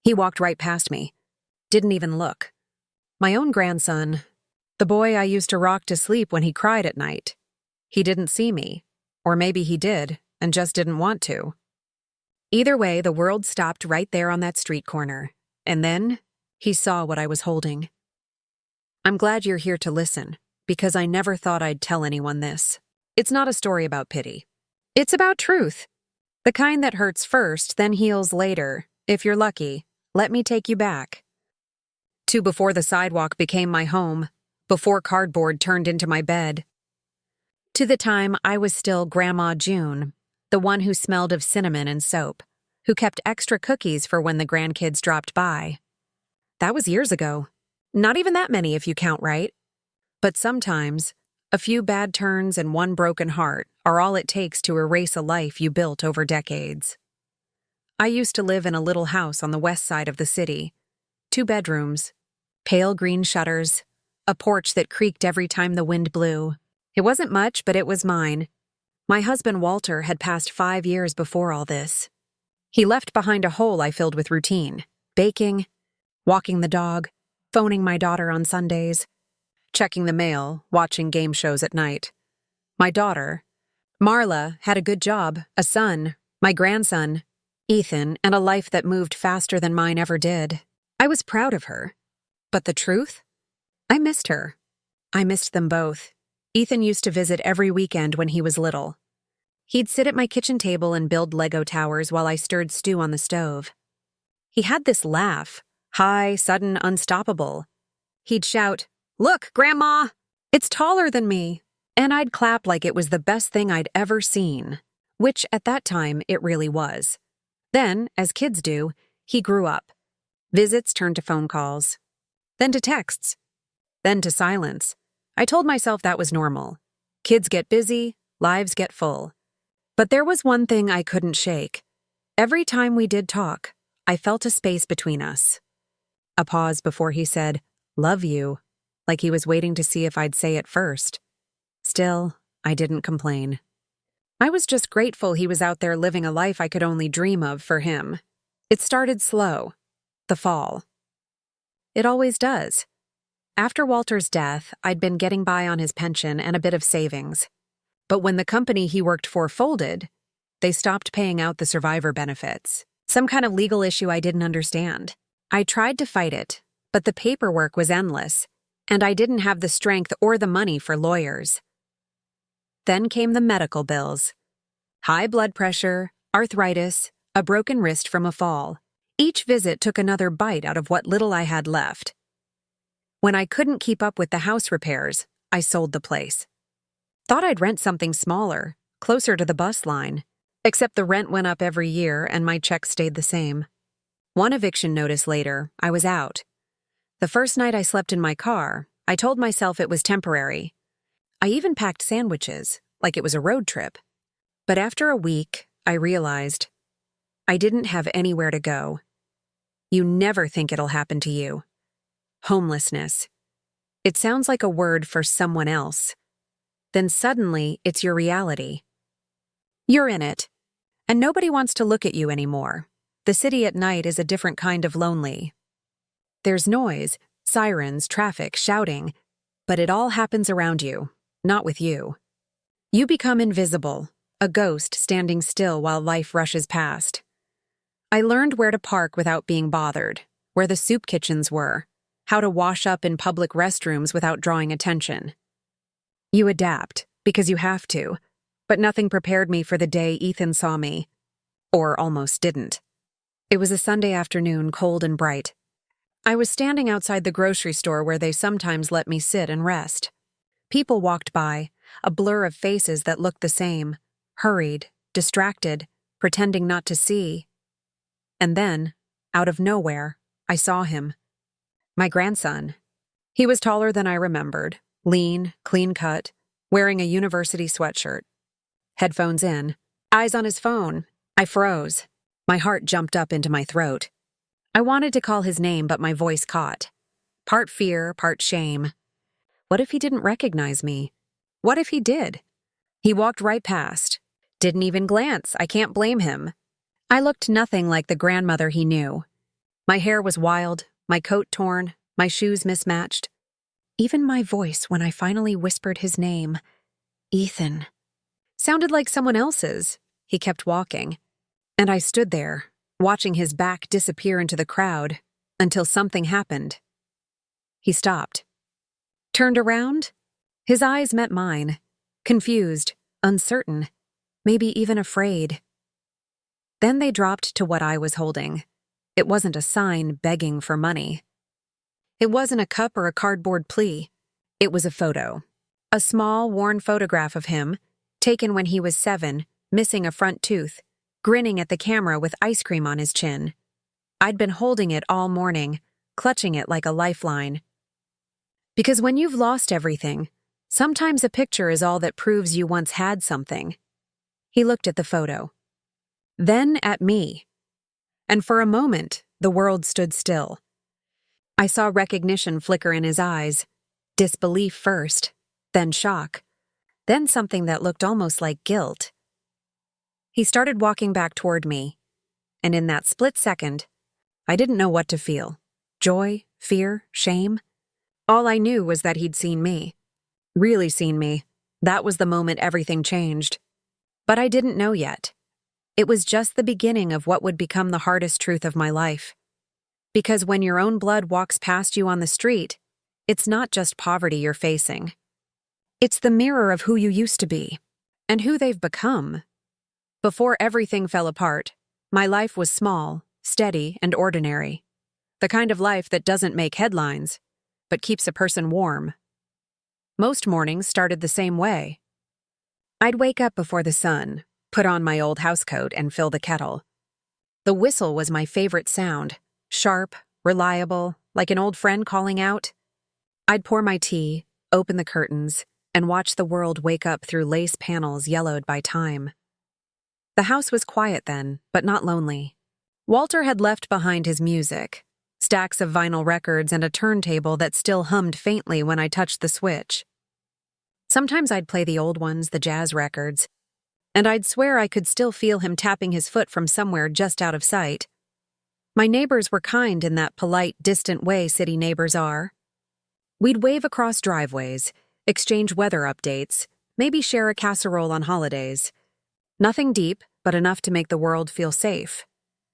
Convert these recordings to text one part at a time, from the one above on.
He walked right past me. Didn't even look. My own grandson, the boy I used to rock to sleep when he cried at night. He didn't see me. Or maybe he did, and just didn't want to. Either way, the world stopped right there on that street corner. And then, he saw what I was holding. I'm glad you're here to listen, because I never thought I'd tell anyone this. It's not a story about pity. It's about truth. The kind that hurts first, then heals later. If you're lucky, let me take you back. To before the sidewalk became my home, before cardboard turned into my bed. To the time I was still Grandma June, the one who smelled of cinnamon and soap, who kept extra cookies for when the grandkids dropped by. That was years ago. Not even that many if you count right. But sometimes, a few bad turns and one broken heart are all it takes to erase a life you built over decades. I used to live in a little house on the west side of the city. 2 bedrooms, pale green shutters, a porch that creaked every time the wind blew. It wasn't much, but it was mine. My husband Walter had passed 5 years before all this. He left behind a hole I filled with routine, baking, walking the dog, phoning my daughter on Sundays, checking the mail, watching game shows at night. My daughter, Marla, had a good job, a son, my grandson, Ethan, and a life that moved faster than mine ever did. I was proud of her. But the truth? I missed her. I missed them both. Ethan used to visit every weekend when he was little. He'd sit at my kitchen table and build Lego towers while I stirred stew on the stove. He had this laugh, high, sudden, unstoppable. He'd shout, "Look, Grandma! It's taller than me!" And I'd clap like it was the best thing I'd ever seen, which at that time it really was. Then, as kids do, he grew up. Visits turned to phone calls, then to texts, then to silence. I told myself that was normal. Kids get busy, lives get full. But there was one thing I couldn't shake. Every time we did talk, I felt a space between us. A pause before he said, "Love you," like he was waiting to see if I'd say it first. Still, I didn't complain. I was just grateful he was out there living a life I could only dream of for him. It started slow. The fall. It always does. After Walter's death, I'd been getting by on his pension and a bit of savings. But when the company he worked for folded, they stopped paying out the survivor benefits. Some kind of legal issue I didn't understand. I tried to fight it, but the paperwork was endless, and I didn't have the strength or the money for lawyers. Then came the medical bills. High blood pressure, arthritis, a broken wrist from a fall. Each visit took another bite out of what little I had left. When I couldn't keep up with the house repairs, I sold the place. Thought I'd rent something smaller, closer to the bus line, except the rent went up every year and my check stayed the same. One eviction notice later, I was out. The first night I slept in my car, I told myself it was temporary. I even packed sandwiches, like it was a road trip. But after a week, I realized I didn't have anywhere to go. You never think it'll happen to you. Homelessness. It sounds like a word for someone else. Then suddenly, it's your reality. You're in it, and nobody wants to look at you anymore. The city at night is a different kind of lonely. There's noise, sirens, traffic, shouting, but it all happens around you, not with you. You become invisible, a ghost standing still while life rushes past. I learned where to park without being bothered, where the soup kitchens were, how to wash up in public restrooms without drawing attention. You adapt, because you have to, but nothing prepared me for the day Ethan saw me. Or almost didn't. It was a Sunday afternoon, cold and bright. I was standing outside the grocery store where they sometimes let me sit and rest. People walked by, a blur of faces that looked the same, hurried, distracted, pretending not to see. And then, out of nowhere, I saw him. My grandson. He was taller than I remembered, lean, clean-cut, wearing a university sweatshirt. Headphones in, eyes on his phone. I froze. My heart jumped up into my throat. I wanted to call his name, but my voice caught. Part fear, part shame. What if he didn't recognize me? What if he did? He walked right past. Didn't even glance. I can't blame him. I looked nothing like the grandmother he knew. My hair was wild, my coat torn, my shoes mismatched. Even my voice when I finally whispered his name, Ethan, sounded like someone else's. He kept walking, and I stood there, watching his back disappear into the crowd, until something happened. He stopped. Turned around. His eyes met mine, confused, uncertain, maybe even afraid. Then they dropped to what I was holding. It wasn't a sign begging for money. It wasn't a cup or a cardboard plea. It was a photo. A small, worn photograph of him, taken when he was 7, missing a front tooth, grinning at the camera with ice cream on his chin. I'd been holding it all morning, clutching it like a lifeline. Because when you've lost everything, sometimes a picture is all that proves you once had something. He looked at the photo. Then at me. And for a moment, the world stood still. I saw recognition flicker in his eyes, disbelief first, then shock, then something that looked almost like guilt. He started walking back toward me, and in that split second, I didn't know what to feel. Joy, fear, shame. All I knew was that he'd seen me. Really seen me. That was the moment everything changed. But I didn't know yet. It was just the beginning of what would become the hardest truth of my life. Because when your own blood walks past you on the street, it's not just poverty you're facing. It's the mirror of who you used to be, and who they've become. Before everything fell apart, my life was small, steady, and ordinary. The kind of life that doesn't make headlines, but keeps a person warm. Most mornings started the same way. I'd wake up before the sun, put on my old housecoat, and fill the kettle. The whistle was my favorite sound, sharp, reliable, like an old friend calling out. I'd pour my tea, open the curtains, and watch the world wake up through lace panels yellowed by time. The house was quiet then, but not lonely. Walter had left behind his music, stacks of vinyl records and a turntable that still hummed faintly when I touched the switch. Sometimes I'd play the old ones, the jazz records, and I'd swear I could still feel him tapping his foot from somewhere just out of sight. My neighbors were kind in that polite, distant way city neighbors are. We'd wave across driveways, exchange weather updates, maybe share a casserole on holidays. Nothing deep, but enough to make the world feel safe.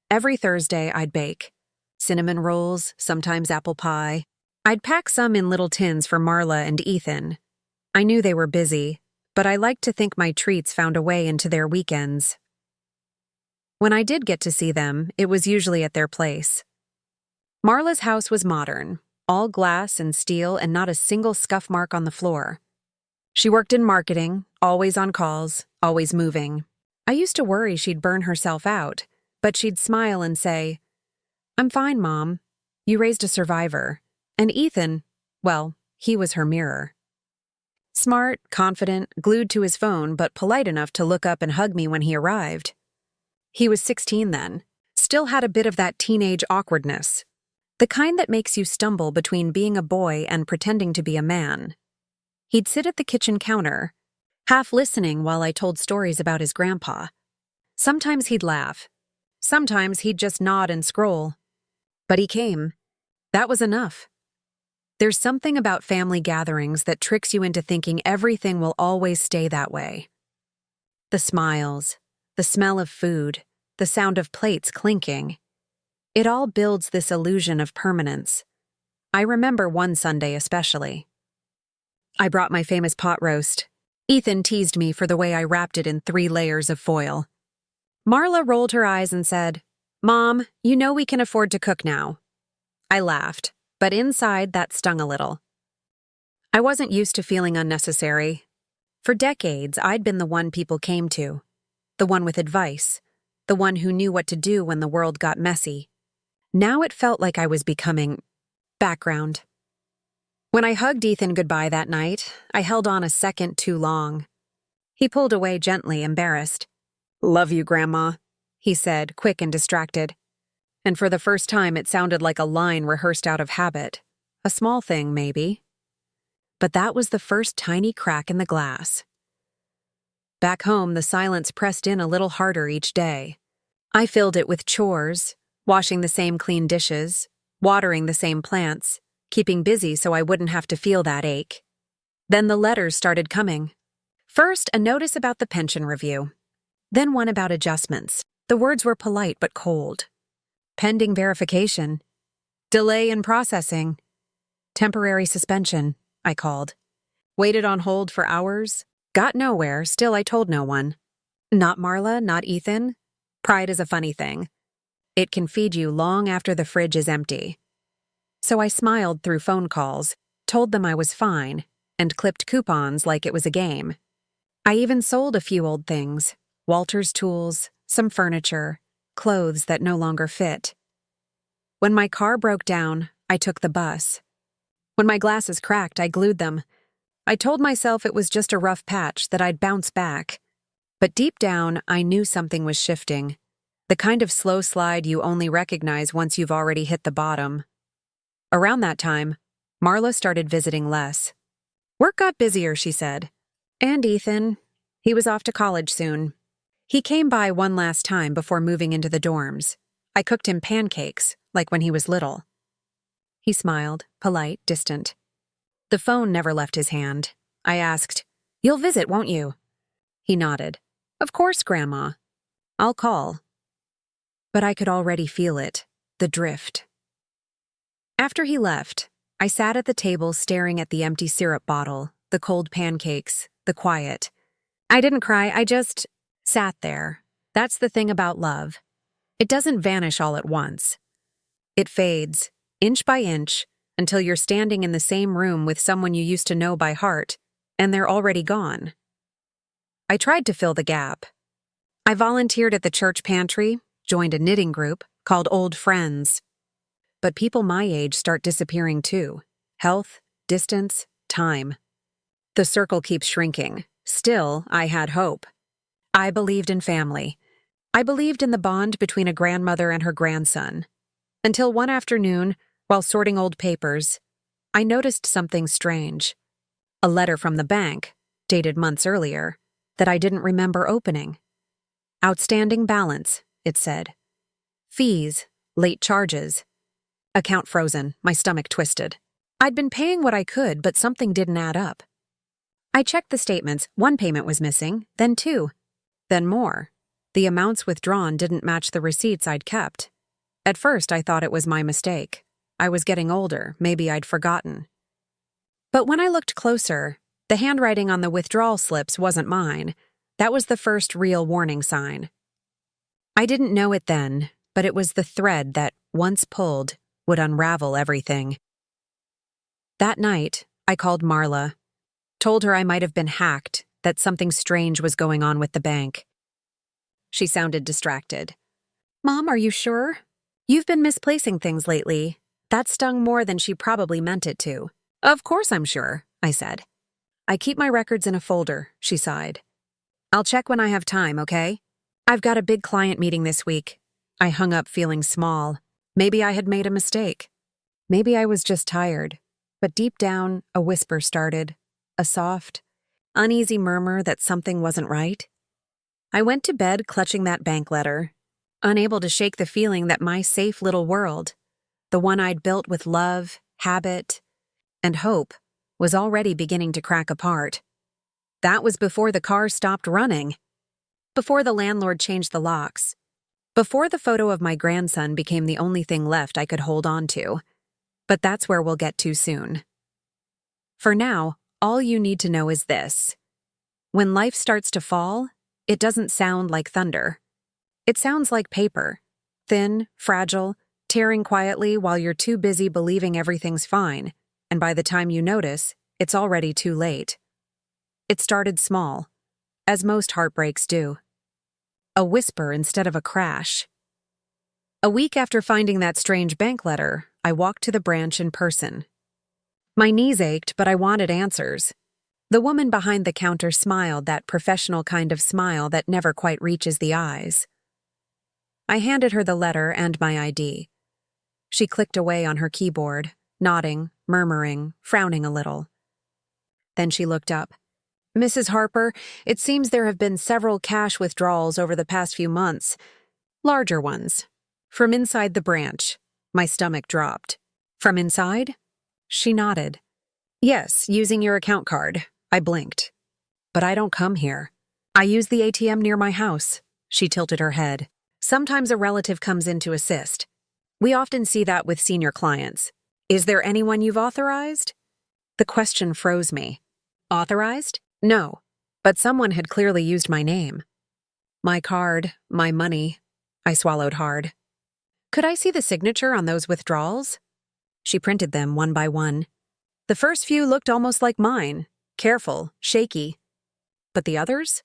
Every Thursday, I'd bake. Cinnamon rolls, sometimes apple pie. I'd pack some in little tins for Marla and Ethan. I knew they were busy, but I liked to think my treats found a way into their weekends. When I did get to see them, it was usually at their place. Marla's house was modern, all glass and steel and not a single scuff mark on the floor. She worked in marketing, always on calls, always moving. I used to worry she'd burn herself out, but she'd smile and say, "I'm fine, Mom. You raised a survivor." And Ethan, well, he was her mirror. Smart, confident, glued to his phone, but polite enough to look up and hug me when he arrived. He was 16 then, still had a bit of that teenage awkwardness, the kind that makes you stumble between being a boy and pretending to be a man. He'd sit at the kitchen counter, half listening while I told stories about his grandpa. Sometimes he'd laugh. Sometimes he'd just nod and scroll. But he came. That was enough. There's something about family gatherings that tricks you into thinking everything will always stay that way. The smiles, the smell of food, the sound of plates clinking. It all builds this illusion of permanence. I remember one Sunday especially. I brought my famous pot roast. Ethan teased me for the way I wrapped it in 3 layers of foil. Marla rolled her eyes and said, "Mom, you know we can afford to cook now." I laughed, but inside that stung a little. I wasn't used to feeling unnecessary. For decades, I'd been the one people came to, the one with advice, the one who knew what to do when the world got messy. Now it felt like I was becoming background. When I hugged Ethan goodbye that night, I held on a second too long. He pulled away gently, embarrassed. "Love you, Grandma," he said, quick and distracted. And for the first time, it sounded like a line rehearsed out of habit. A small thing, maybe. But that was the first tiny crack in the glass. Back home, the silence pressed in a little harder each day. I filled it with chores, washing the same clean dishes, watering the same plants, keeping busy so I wouldn't have to feel that ache. Then the letters started coming. First, a notice about the pension review. Then one about adjustments. The words were polite but cold. Pending verification. Delay in processing. Temporary suspension, I called. Waited on hold for hours. Got nowhere, still I told no one. Not Marla, not Ethan. Pride is a funny thing. It can feed you long after the fridge is empty. So I smiled through phone calls, told them I was fine, and clipped coupons like it was a game. I even sold a few old things, Walter's tools, some furniture, clothes that no longer fit. When my car broke down, I took the bus. When my glasses cracked, I glued them. I told myself it was just a rough patch, that I'd bounce back. But deep down, I knew something was shifting. The kind of slow slide you only recognize once you've already hit the bottom. Around that time, Marla started visiting less. Work got busier, she said. And Ethan. He was off to college soon. He came by one last time before moving into the dorms. I cooked him pancakes, like when he was little. He smiled, polite, distant. The phone never left his hand. I asked, "You'll visit, won't you?" He nodded. "Of course, Grandma. I'll call." But I could already feel it, the drift. After he left, I sat at the table staring at the empty syrup bottle, the cold pancakes, the quiet. I didn't cry, I just sat there. That's the thing about love. It doesn't vanish all at once. It fades, inch by inch, until you're standing in the same room with someone you used to know by heart, and they're already gone. I tried to fill the gap. I volunteered at the church pantry, joined a knitting group called Old Friends. But people my age start disappearing too. Health, distance, time. The circle keeps shrinking. Still, I had hope. I believed in family. I believed in the bond between a grandmother and her grandson. Until one afternoon, while sorting old papers, I noticed something strange. A letter from the bank, dated months earlier, that I didn't remember opening. Outstanding balance, it said. Fees, late charges. Account frozen, my stomach twisted. I'd been paying what I could, but something didn't add up. I checked the statements. One payment was missing, then two, then more. The amounts withdrawn didn't match the receipts I'd kept. At first, I thought it was my mistake. I was getting older, maybe I'd forgotten. But when I looked closer, the handwriting on the withdrawal slips wasn't mine. That was the first real warning sign. I didn't know it then, but it was the thread that, once pulled, would unravel everything. That night, I called Marla, told her I might have been hacked, that something strange was going on with the bank. She sounded distracted. "Mom, are you sure? You've been misplacing things lately." That stung more than she probably meant it to. "Of course I'm sure," I said. "I keep my records in a folder," she sighed. "I'll check when I have time, okay? I've got a big client meeting this week." I hung up feeling small. Maybe I had made a mistake. Maybe I was just tired. But deep down, a whisper started, a soft, uneasy murmur that something wasn't right. I went to bed clutching that bank letter, unable to shake the feeling that my safe little world, the one I'd built with love, habit, and hope, was already beginning to crack apart. That was before the car stopped running, before the landlord changed the locks, before the photo of my grandson became the only thing left I could hold on to. But that's where we'll get to soon. For now, all you need to know is this. When life starts to fall, it doesn't sound like thunder. It sounds like paper, thin, fragile, tearing quietly while you're too busy believing everything's fine, and by the time you notice, it's already too late. It started small, as most heartbreaks do. A whisper instead of a crash. A week after finding that strange bank letter, I walked to the branch in person. My knees ached, but I wanted answers. The woman behind the counter smiled, that professional kind of smile that never quite reaches the eyes. I handed her the letter and my ID. She clicked away on her keyboard, nodding, murmuring, frowning a little. Then she looked up. "Mrs. Harper, it seems there have been several cash withdrawals over the past few months. Larger ones. From inside the branch. My stomach dropped. From inside? She nodded. Yes, using your account card. I blinked. But I don't come here. I use the ATM near my house. She tilted her head. Sometimes a relative comes in to assist. We often see that with senior clients. Is there anyone you've authorized? The question froze me. Authorized? No. But someone had clearly used my name. My card, my money. I swallowed hard. Could I see the signature on those withdrawals? She printed them one by one. The first few looked almost like mine, careful, shaky. But the others?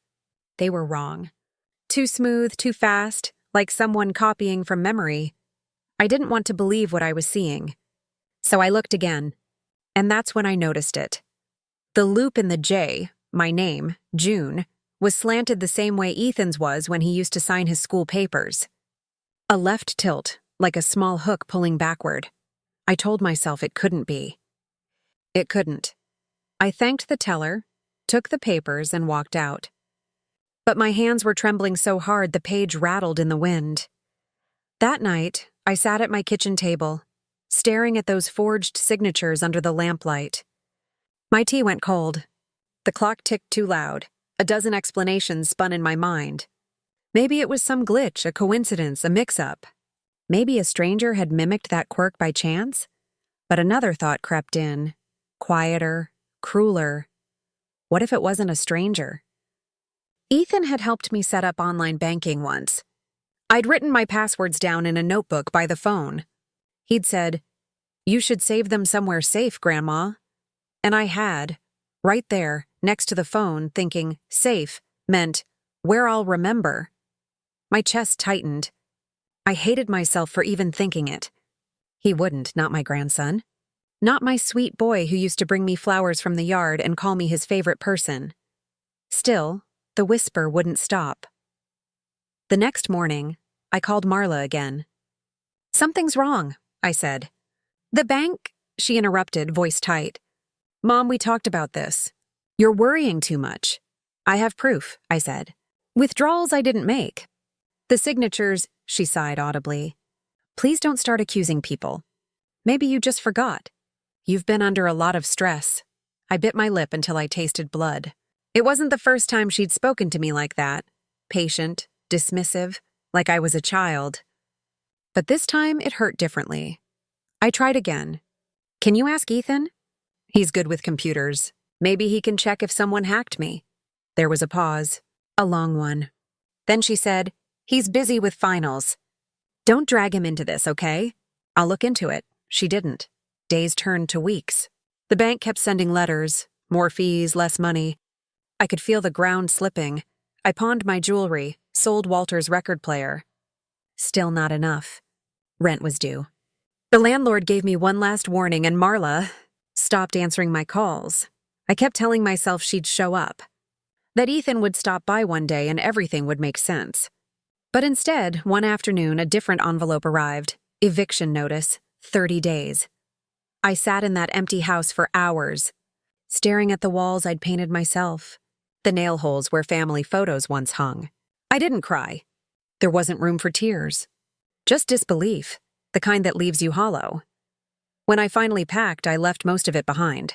They were wrong. Too smooth, too fast, like someone copying from memory. I didn't want to believe what I was seeing. So I looked again. And that's when I noticed it. The loop in the J, my name, June, was slanted the same way Ethan's was when he used to sign his school papers. A left tilt, like a small hook pulling backward. I told myself it couldn't be. It couldn't. I thanked the teller, took the papers, and walked out. But my hands were trembling so hard the page rattled in the wind. That night, I sat at my kitchen table, staring at those forged signatures under the lamplight. My tea went cold. The clock ticked too loud. A dozen explanations spun in my mind. Maybe it was some glitch, a coincidence, a mix-up. Maybe a stranger had mimicked that quirk by chance? But another thought crept in. Quieter, crueler. What if it wasn't a stranger? Ethan had helped me set up online banking once. I'd written my passwords down in a notebook by the phone. He'd said, "You should save them somewhere safe, Grandma." And I had, right there, next to the phone, thinking safe meant where I'll remember. My chest tightened. I hated myself for even thinking it. He wouldn't, not my grandson. Not my sweet boy who used to bring me flowers from the yard and call me his favorite person. Still, the whisper wouldn't stop. The next morning, I called Marla again. "Something's wrong," I said. "The bank," she interrupted, voice tight. "Mom, we talked about this. You're worrying too much." "I have proof," I said. "Withdrawals I didn't make." "The signatures," she sighed audibly. "Please don't start accusing people. Maybe you just forgot. You've been under a lot of stress." I bit my lip until I tasted blood. It wasn't the first time she'd spoken to me like that. Patient, dismissive, like I was a child. But this time it hurt differently. I tried again. "Can you ask Ethan? He's good with computers. Maybe he can check if someone hacked me." There was a pause, a long one. Then she said, "He's busy with finals. Don't drag him into this, okay? I'll look into it." She didn't. Days turned to weeks. The bank kept sending letters, more fees, less money. I could feel the ground slipping. I pawned my jewelry, sold Walter's record player. Still not enough. Rent was due. The landlord gave me one last warning, and Marla stopped answering my calls. I kept telling myself she'd show up, that Ethan would stop by one day and everything would make sense. But instead, one afternoon, a different envelope arrived. Eviction notice, 30 days. I sat in that empty house for hours, staring at the walls I'd painted myself, the nail holes where family photos once hung. I didn't cry. There wasn't room for tears. Just disbelief, the kind that leaves you hollow. When I finally packed, I left most of it behind.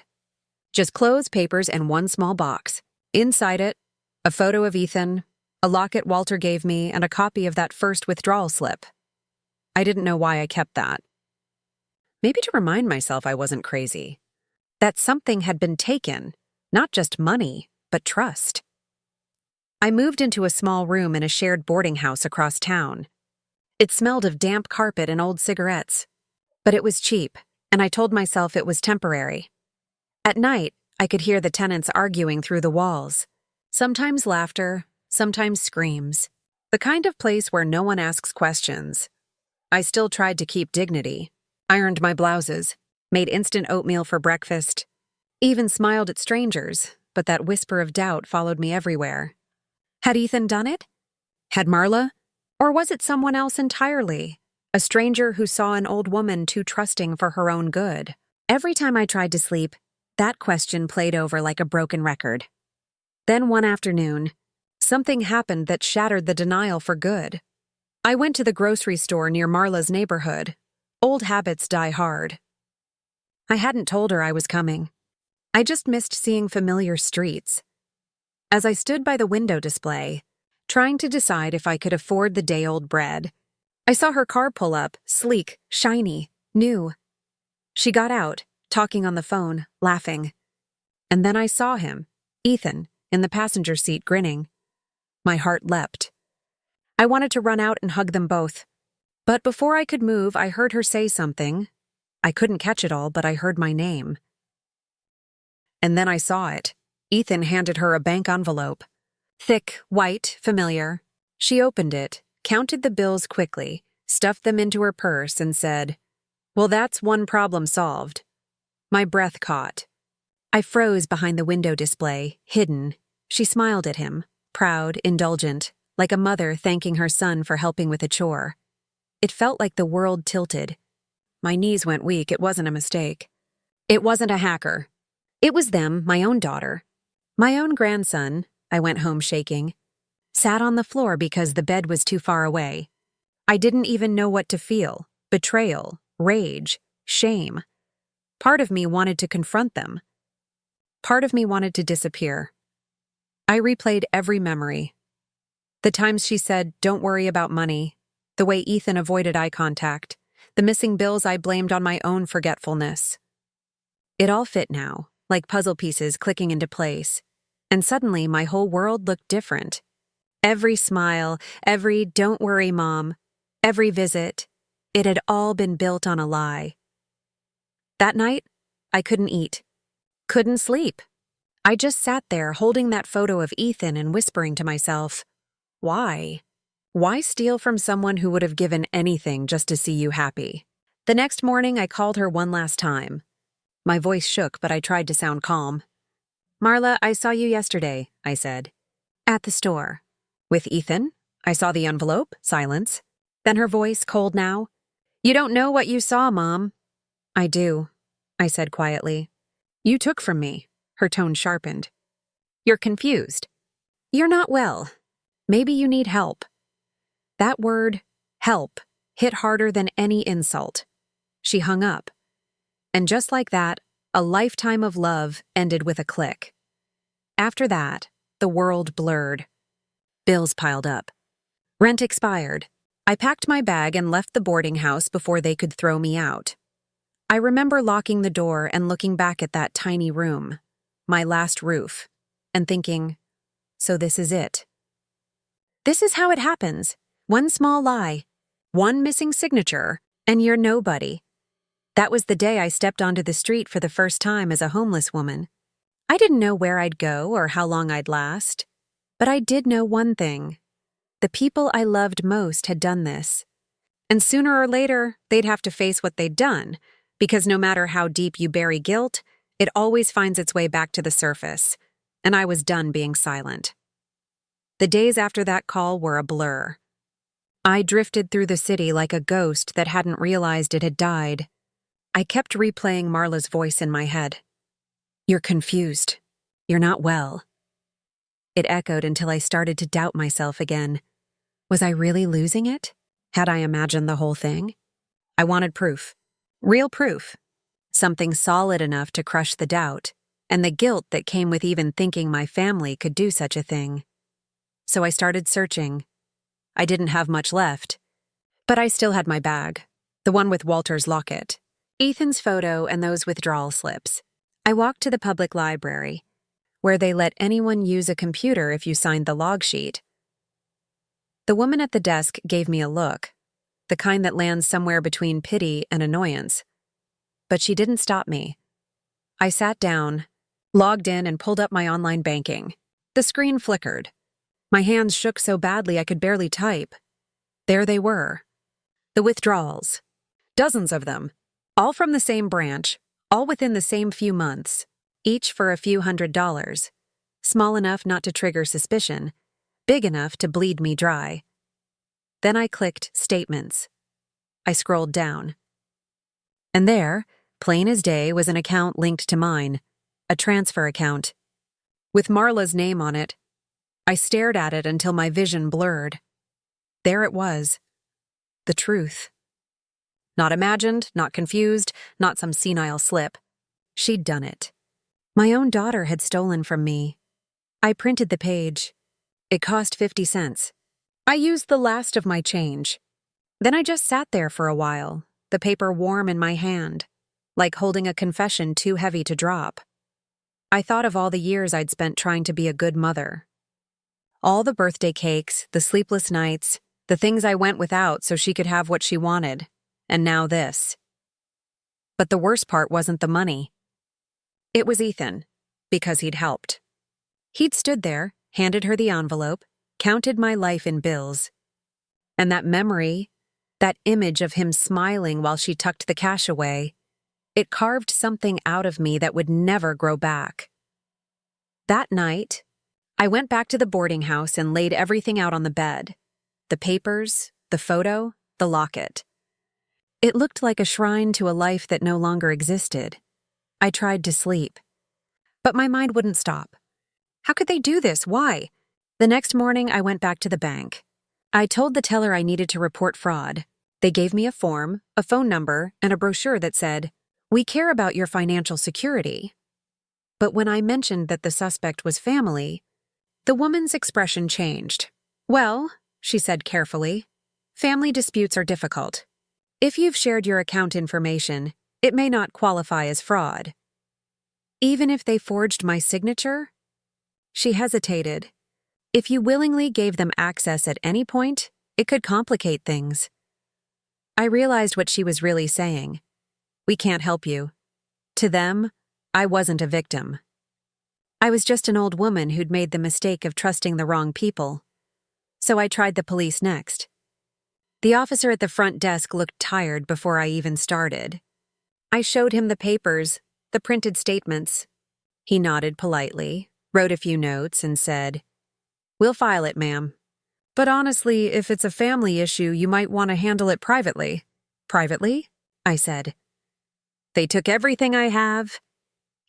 Just clothes, papers, and one small box. Inside it, a photo of Ethan, a locket Walter gave me, and a copy of that first withdrawal slip. I didn't know why I kept that. Maybe to remind myself I wasn't crazy. That something had been taken, not just money, but trust. I moved into a small room in a shared boarding house across town. It smelled of damp carpet and old cigarettes. But it was cheap, and I told myself it was temporary. At night, I could hear the tenants arguing through the walls. Sometimes laughter, sometimes screams. The kind of place where no one asks questions. I still tried to keep dignity. Ironed my blouses, made instant oatmeal for breakfast, even smiled at strangers, but that whisper of doubt followed me everywhere. Had Ethan done it? Had Marla? Or was it someone else entirely? A stranger who saw an old woman too trusting for her own good? Every time I tried to sleep, that question played over like a broken record. Then one afternoon, something happened that shattered the denial for good. I went to the grocery store near Marla's neighborhood. Old habits die hard. I hadn't told her I was coming. I just missed seeing familiar streets. As I stood by the window display, trying to decide if I could afford the day-old bread, I saw her car pull up, sleek, shiny, new. She got out, talking on the phone, laughing. And then I saw him, Ethan, in the passenger seat grinning. My heart leapt. I wanted to run out and hug them both. But before I could move, I heard her say something. I couldn't catch it all, but I heard my name. And then I saw it. Ethan handed her a bank envelope. Thick, white, familiar. She opened it, counted the bills quickly, stuffed them into her purse, and said, "Well, that's one problem solved." My breath caught. I froze behind the window display, hidden. She smiled at him, proud, indulgent, like a mother thanking her son for helping with a chore. It felt like the world tilted. My knees went weak. It wasn't a mistake. It wasn't a hacker. It was them, my own daughter. My own grandson, I went home shaking, sat on the floor because the bed was too far away. I didn't even know what to feel. Betrayal, rage, shame. Part of me wanted to confront them. Part of me wanted to disappear. I replayed every memory. The times she said, "Don't worry about money," the way Ethan avoided eye contact, the missing bills I blamed on my own forgetfulness. It all fit now, like puzzle pieces clicking into place. And suddenly my whole world looked different. Every smile, every "don't worry, Mom," every visit, it had all been built on a lie. That night, I couldn't eat, couldn't sleep. I just sat there holding that photo of Ethan and whispering to myself, why? Why steal from someone who would have given anything just to see you happy? The next morning, I called her one last time. My voice shook, but I tried to sound calm. "Marla, I saw you yesterday," I said. "At the store." "With Ethan?" I saw the envelope, silence. Then her voice, cold now. "You don't know what you saw, Mom." "I do," I said quietly. "You took from me." Her tone sharpened. "You're confused. You're not well. Maybe you need help." That word, help, hit harder than any insult. She hung up. And just like that, a lifetime of love ended with a click. After that, the world blurred. Bills piled up. Rent expired. I packed my bag and left the boarding house before they could throw me out. I remember locking the door and looking back at that tiny room, my last roof, and thinking, so this is it. This is how it happens. One small lie, one missing signature, and you're nobody. That was the day I stepped onto the street for the first time as a homeless woman. I didn't know where I'd go or how long I'd last, but I did know one thing. The people I loved most had done this. And sooner or later, they'd have to face what they'd done, because no matter how deep you bury guilt, it always finds its way back to the surface, and I was done being silent. The days after that call were a blur. I drifted through the city like a ghost that hadn't realized it had died. I kept replaying Marla's voice in my head. "You're confused. You're not well." It echoed until I started to doubt myself again. Was I really losing it? Had I imagined the whole thing? I wanted proof. Real proof. Something solid enough to crush the doubt, and the guilt that came with even thinking my family could do such a thing. So I started searching. I didn't have much left, but I still had my bag, the one with Walter's locket, Ethan's photo, and those withdrawal slips. I walked to the public library, where they let anyone use a computer if you signed the log sheet. The woman at the desk gave me a look, the kind that lands somewhere between pity and annoyance. But she didn't stop me. I sat down, logged in, and pulled up my online banking. The screen flickered. My hands shook so badly I could barely type. There they were. The withdrawals. Dozens of them. All from the same branch, all within the same few months, each for a few $100s. Small enough not to trigger suspicion, big enough to bleed me dry. Then I clicked Statements. I scrolled down. And there, plain as day, was an account linked to mine, a transfer account. With Marla's name on it. I stared at it until my vision blurred. There it was, the truth. Not imagined, not confused, not some senile slip. She'd done it. My own daughter had stolen from me. I printed the page. It cost 50 cents. I used the last of my change. Then I just sat there for a while, the paper warm in my hand, like holding a confession too heavy to drop. I thought of all the years I'd spent trying to be a good mother. All the birthday cakes, the sleepless nights, the things I went without so she could have what she wanted, and now this. But the worst part wasn't the money. It was Ethan, because he'd helped. He'd stood there, handed her the envelope, counted my life in bills. And that memory, that image of him smiling while she tucked the cash away, it carved something out of me that would never grow back. That night, I went back to the boarding house and laid everything out on the bed. The papers, the photo, the locket. It looked like a shrine to a life that no longer existed. I tried to sleep. But my mind wouldn't stop. How could they do this? Why? The next morning, I went back to the bank. I told the teller I needed to report fraud. They gave me a form, a phone number, and a brochure that said, "We care about your financial security." But when I mentioned that the suspect was family, the woman's expression changed. "Well," she said carefully, "family disputes are difficult. If you've shared your account information, it may not qualify as fraud." Even if they forged my signature? She hesitated. If you willingly gave them access at any point, it could complicate things. I realized what she was really saying. We can't help you. To them, I wasn't a victim. I was just an old woman who'd made the mistake of trusting the wrong people. So I tried the police next. The officer at the front desk looked tired before I even started. I showed him the papers, the printed statements. He nodded politely, wrote a few notes, and said, "We'll file it, ma'am. But honestly, if it's a family issue, you might want to handle it privately." "Privately?" I said. "They took everything I have."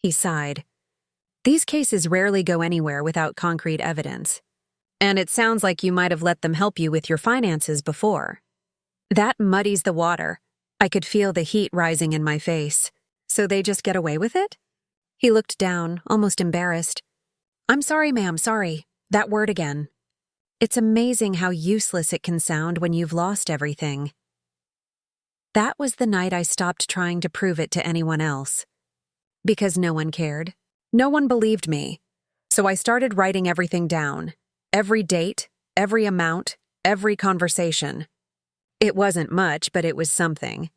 He sighed. "These cases rarely go anywhere without concrete evidence. And it sounds like you might have let them help you with your finances before." That muddies the water. I could feel the heat rising in my face. "So they just get away with it?" He looked down, almost embarrassed. "I'm sorry, ma'am, sorry. That word again. It's amazing how useless it can sound when you've lost everything." That was the night I stopped trying to prove it to anyone else. Because no one cared. No one believed me. So I started writing everything down. Every date, every amount, every conversation. It wasn't much, but it was something.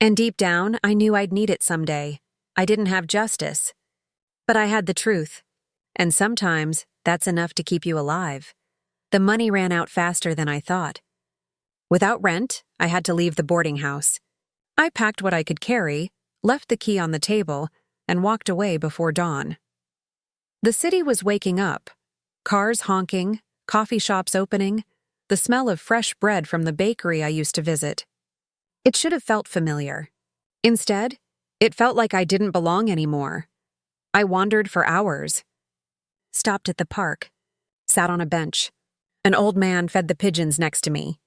And deep down, I knew I'd need it someday. I didn't have justice. But I had the truth. And sometimes, that's enough to keep you alive. The money ran out faster than I thought. Without rent, I had to leave the boarding house. I packed what I could carry, left the key on the table, and walked away before dawn. The city was waking up. Cars honking, coffee shops opening, the smell of fresh bread from the bakery I used to visit. It should have felt familiar. Instead, it felt like I didn't belong anymore. I wandered for hours. Stopped at the park. Sat on a bench. An old man fed the pigeons next to me.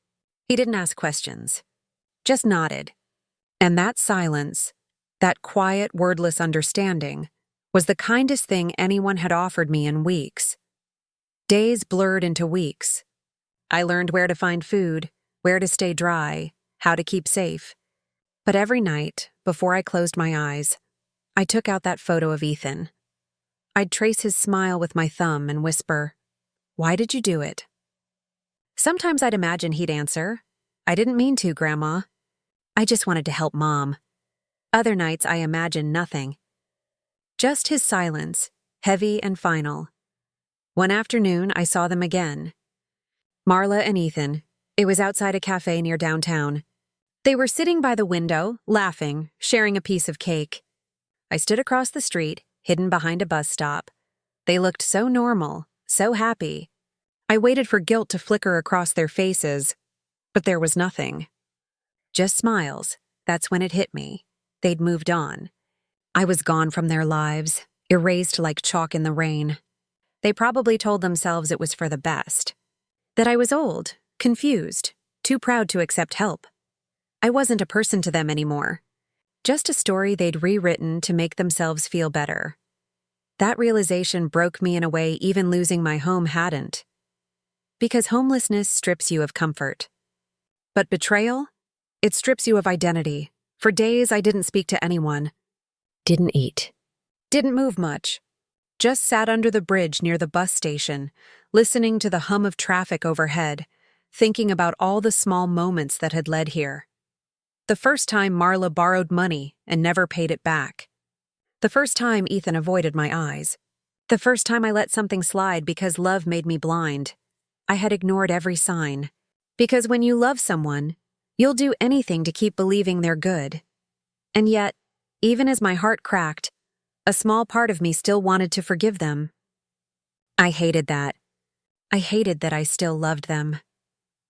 He didn't ask questions. Just nodded. And that silence, that quiet, wordless understanding, was the kindest thing anyone had offered me in weeks. Days blurred into weeks. I learned where to find food, where to stay dry, how to keep safe. But every night, before I closed my eyes, I took out that photo of Ethan. I'd trace his smile with my thumb and whisper, "Why did you do it?" Sometimes I'd imagine he'd answer, "I didn't mean to, Grandma. I just wanted to help Mom." Other nights I imagined nothing. Just his silence, heavy and final. One afternoon, I saw them again. Marla and Ethan. It was outside a cafe near downtown. They were sitting by the window, laughing, sharing a piece of cake. I stood across the street, hidden behind a bus stop. They looked so normal, so happy. I waited for guilt to flicker across their faces, but there was nothing. Just smiles. That's when it hit me. They'd moved on. I was gone from their lives, erased like chalk in the rain. They probably told themselves it was for the best. That I was old, confused, too proud to accept help. I wasn't a person to them anymore. Just a story they'd rewritten to make themselves feel better. That realization broke me in a way even losing my home hadn't. Because homelessness strips you of comfort. But betrayal? It strips you of identity. For days, I didn't speak to anyone. Didn't eat. Didn't move much. Just sat under the bridge near the bus station, listening to the hum of traffic overhead, thinking about all the small moments that had led here. The first time Marla borrowed money and never paid it back. The first time Ethan avoided my eyes. The first time I let something slide because love made me blind. I had ignored every sign. Because when you love someone, you'll do anything to keep believing they're good. And yet, even as my heart cracked, a small part of me still wanted to forgive them. I hated that. I hated that I still loved them.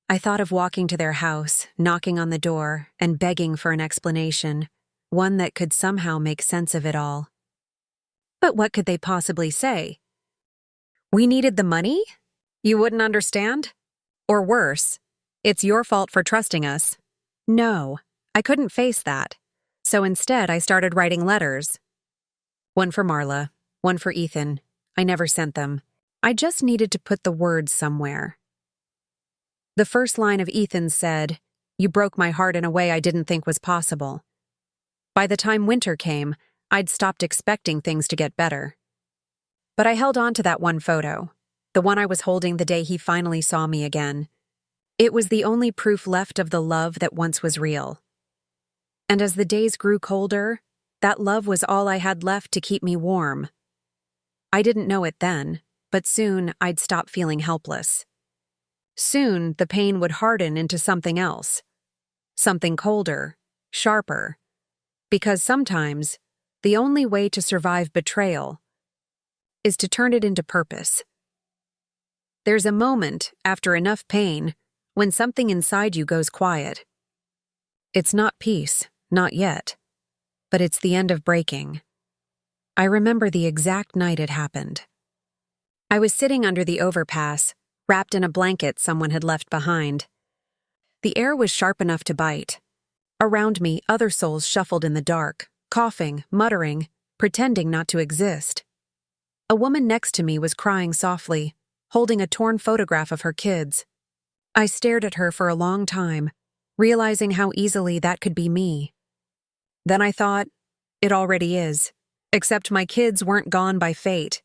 I thought of walking to their house, knocking on the door, and begging for an explanation, one that could somehow make sense of it all. But what could they possibly say? We needed the money? You wouldn't understand? Or worse, it's your fault for trusting us. No, I couldn't face that. So instead, I started writing letters. One for Marla, one for Ethan. I never sent them. I just needed to put the words somewhere. The first line of Ethan's said, "You broke my heart in a way I didn't think was possible." By the time winter came, I'd stopped expecting things to get better. But I held on to that one photo, the one I was holding the day he finally saw me again. It was the only proof left of the love that once was real. And as the days grew colder, that love was all I had left to keep me warm. I didn't know it then, but soon I'd stop feeling helpless. Soon the pain would harden into something else, something colder, sharper. Because sometimes, the only way to survive betrayal is to turn it into purpose. There's a moment, after enough pain, when something inside you goes quiet. It's not peace, not yet, but it's the end of breaking. I remember the exact night it happened. I was sitting under the overpass, wrapped in a blanket someone had left behind. The air was sharp enough to bite. Around me, other souls shuffled in the dark, coughing, muttering, pretending not to exist. A woman next to me was crying softly, holding a torn photograph of her kids. I stared at her for a long time, realizing how easily that could be me. Then I thought, it already is, except my kids weren't gone by fate.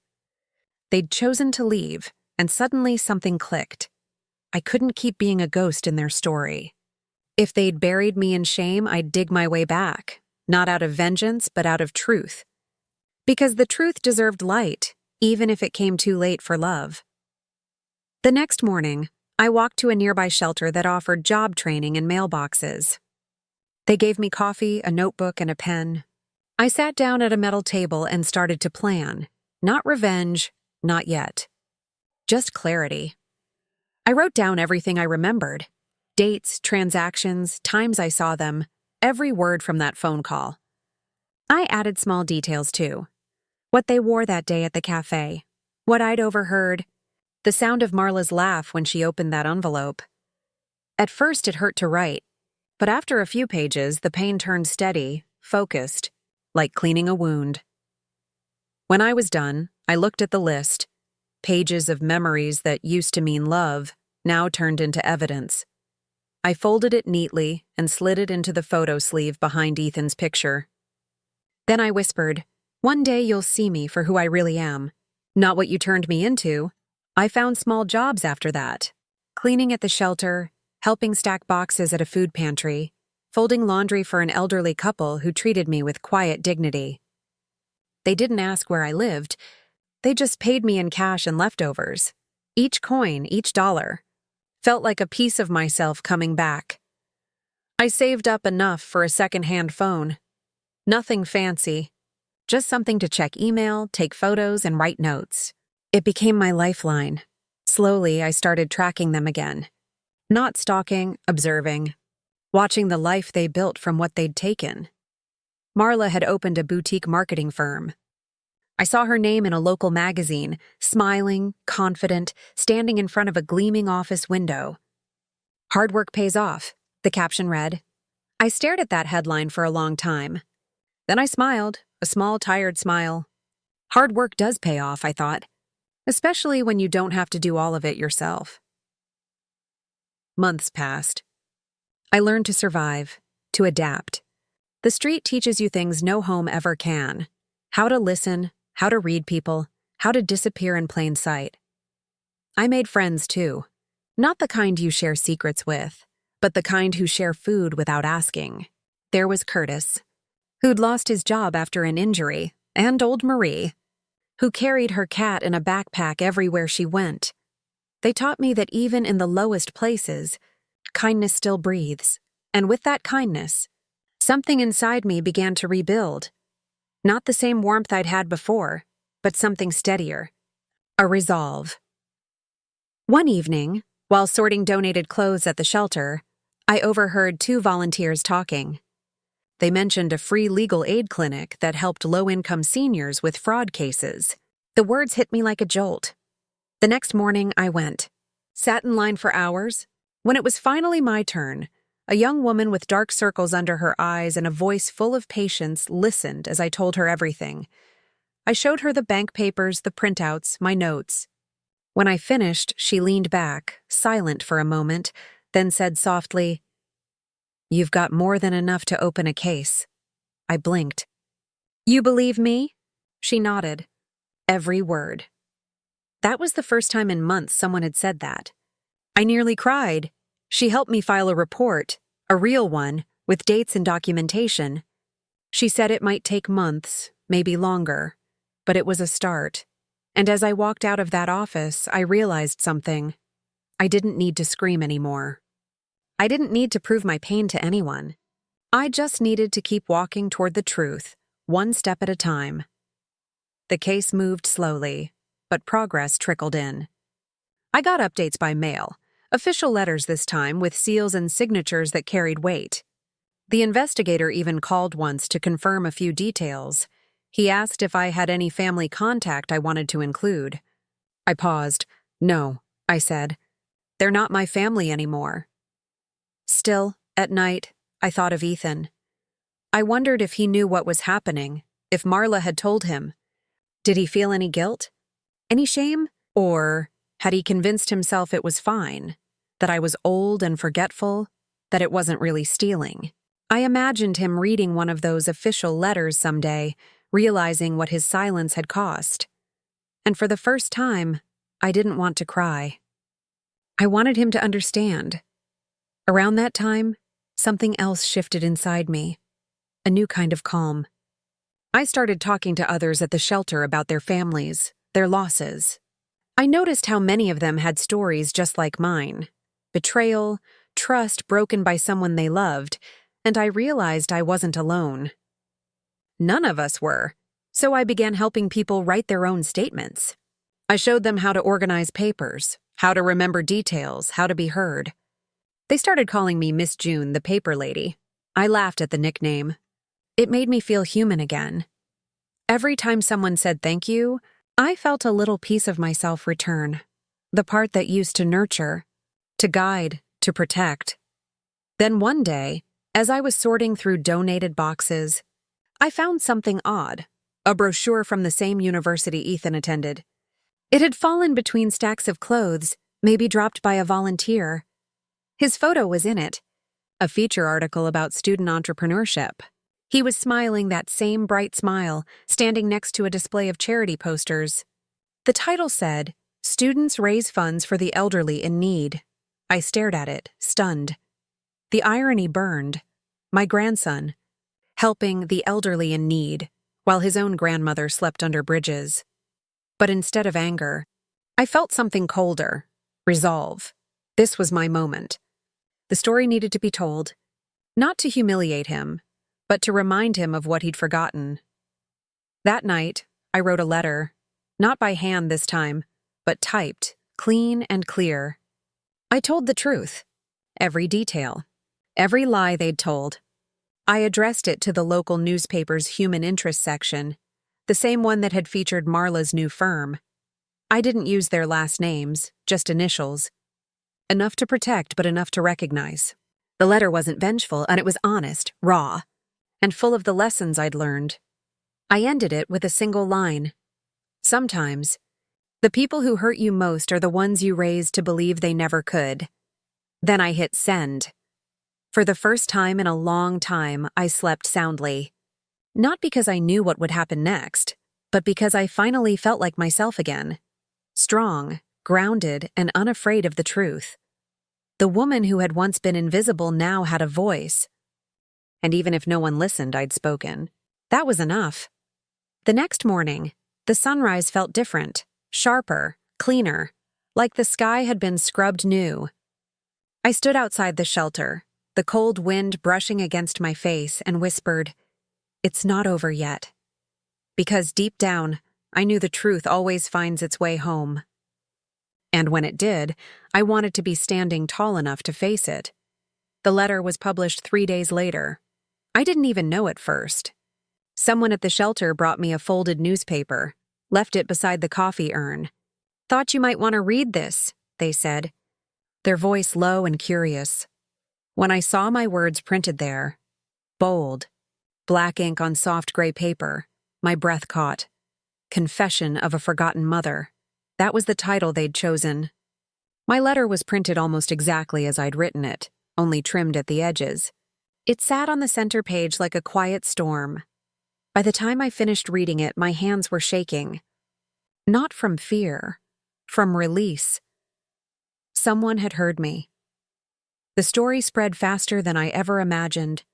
They'd chosen to leave, and suddenly something clicked. I couldn't keep being a ghost in their story. If they'd buried me in shame, I'd dig my way back, not out of vengeance, but out of truth. Because the truth deserved light, even if it came too late for love. The next morning, I walked to a nearby shelter that offered job training and mailboxes. They gave me coffee, a notebook, and a pen. I sat down at a metal table and started to plan. Not revenge, not yet. Just clarity. I wrote down everything I remembered. Dates, transactions, times I saw them, every word from that phone call. I added small details too. What they wore that day at the cafe, what I'd overheard, the sound of Marla's laugh when she opened that envelope. At first it hurt to write, but after a few pages the pain turned steady, focused, like cleaning a wound. When I was done, I looked at the list. Pages of memories that used to mean love now turned into evidence. I folded it neatly and slid it into the photo sleeve behind Ethan's picture. Then I whispered, "One day you'll see me for who I really am. Not what you turned me into." I found small jobs after that. Cleaning at the shelter, helping stack boxes at a food pantry, folding laundry for an elderly couple who treated me with quiet dignity. They didn't ask where I lived. They just paid me in cash and leftovers. Each coin, each dollar. Felt like a piece of myself coming back. I saved up enough for a second-hand phone. Nothing fancy. Just something to check email, take photos, and write notes. It became my lifeline. Slowly, I started tracking them again. Not stalking, observing. Watching the life they built from what they'd taken. Marla had opened a boutique marketing firm. I saw her name in a local magazine, smiling, confident, standing in front of a gleaming office window. "Hard work pays off," the caption read. I stared at that headline for a long time. Then I smiled, a small, tired smile. Hard work does pay off, I thought, especially when you don't have to do all of it yourself. Months passed. I learned to survive, to adapt. The street teaches you things no home ever can. How to listen, how to read people, how to disappear in plain sight. I made friends too. Not the kind you share secrets with, but the kind who share food without asking. There was Curtis, who'd lost his job after an injury, and old Marie, who carried her cat in a backpack everywhere she went. They taught me that even in the lowest places, kindness still breathes. And with that kindness, something inside me began to rebuild. Not the same warmth I'd had before, but something steadier. A resolve. One evening, while sorting donated clothes at the shelter, I overheard two volunteers talking. They mentioned a free legal aid clinic that helped low-income seniors with fraud cases. The words hit me like a jolt. The next morning, I went. Sat in line for hours. When it was finally my turn, a young woman with dark circles under her eyes and a voice full of patience listened as I told her everything. I showed her the bank papers, the printouts, my notes. When I finished, she leaned back, silent for a moment, then said softly, "You've got more than enough to open a case." I blinked. "You believe me?" She nodded. Every word. That was the first time in months someone had said that. I nearly cried. She helped me file a report, a real one, with dates and documentation. She said it might take months, maybe longer, but it was a start. And as I walked out of that office, I realized something. I didn't need to scream anymore. I didn't need to prove my pain to anyone. I just needed to keep walking toward the truth, one step at a time. The case moved slowly, but progress trickled in. I got updates by mail, official letters this time with seals and signatures that carried weight. The investigator even called once to confirm a few details. He asked if I had any family contact I wanted to include. I paused. "No," I said. "They're not my family anymore." Still, at night, I thought of Ethan. I wondered if he knew what was happening, if Marla had told him. Did he feel any guilt? Any shame? Or had he convinced himself it was fine, that I was old and forgetful, that it wasn't really stealing? I imagined him reading one of those official letters someday, realizing what his silence had cost. And for the first time, I didn't want to cry. I wanted him to understand. Around that time, something else shifted inside me, a new kind of calm. I started talking to others at the shelter about their families, their losses. I noticed how many of them had stories just like mine. Betrayal, trust broken by someone they loved, and I realized I wasn't alone. None of us were, so I began helping people write their own statements. I showed them how to organize papers, how to remember details, how to be heard. They started calling me Miss June, the paper lady. I laughed at the nickname. It made me feel human again. Every time someone said thank you, I felt a little piece of myself return, the part that used to nurture, to guide, to protect. Then one day, as I was sorting through donated boxes, I found something odd, a brochure from the same university Ethan attended. It had fallen between stacks of clothes, maybe dropped by a volunteer. His photo was in it, a feature article about student entrepreneurship. He was smiling that same bright smile, standing next to a display of charity posters. The title said, "Students Raise Funds for the Elderly in Need." I stared at it, stunned. The irony burned. My grandson, helping the elderly in need, while his own grandmother slept under bridges. But instead of anger, I felt something colder, resolve. This was my moment. The story needed to be told, not to humiliate him, but to remind him of what he'd forgotten. That night, I wrote a letter, not by hand this time, but typed, clean and clear. I told the truth, every detail, every lie they'd told. I addressed it to the local newspaper's human interest section, the same one that had featured Marla's new firm. I didn't use their last names, just initials. Enough to protect, but enough to recognize. The letter wasn't vengeful, and it was honest, raw, and full of the lessons I'd learned. I ended it with a single line. Sometimes, the people who hurt you most are the ones you raised to believe they never could. Then I hit send. For the first time in a long time, I slept soundly. Not because I knew what would happen next, but because I finally felt like myself again. Strong, grounded, and unafraid of the truth. The woman who had once been invisible now had a voice. And even if no one listened, I'd spoken. That was enough. The next morning, the sunrise felt different, sharper, cleaner, like the sky had been scrubbed new. I stood outside the shelter, the cold wind brushing against my face, and whispered, "It's not over yet." Because deep down, I knew the truth always finds its way home. And when it did, I wanted to be standing tall enough to face it. The letter was published 3 days later. I didn't even know at first. Someone at the shelter brought me a folded newspaper, left it beside the coffee urn. "Thought you might want to read this," they said, their voice low and curious. When I saw my words printed there, bold, black ink on soft gray paper, my breath caught. Confession of a Forgotten Mother. That was the title they'd chosen. My letter was printed almost exactly as I'd written it, only trimmed at the edges. It sat on the center page like a quiet storm. By the time I finished reading it, my hands were shaking. Not from fear, from release. Someone had heard me. The story spread faster than I ever imagined.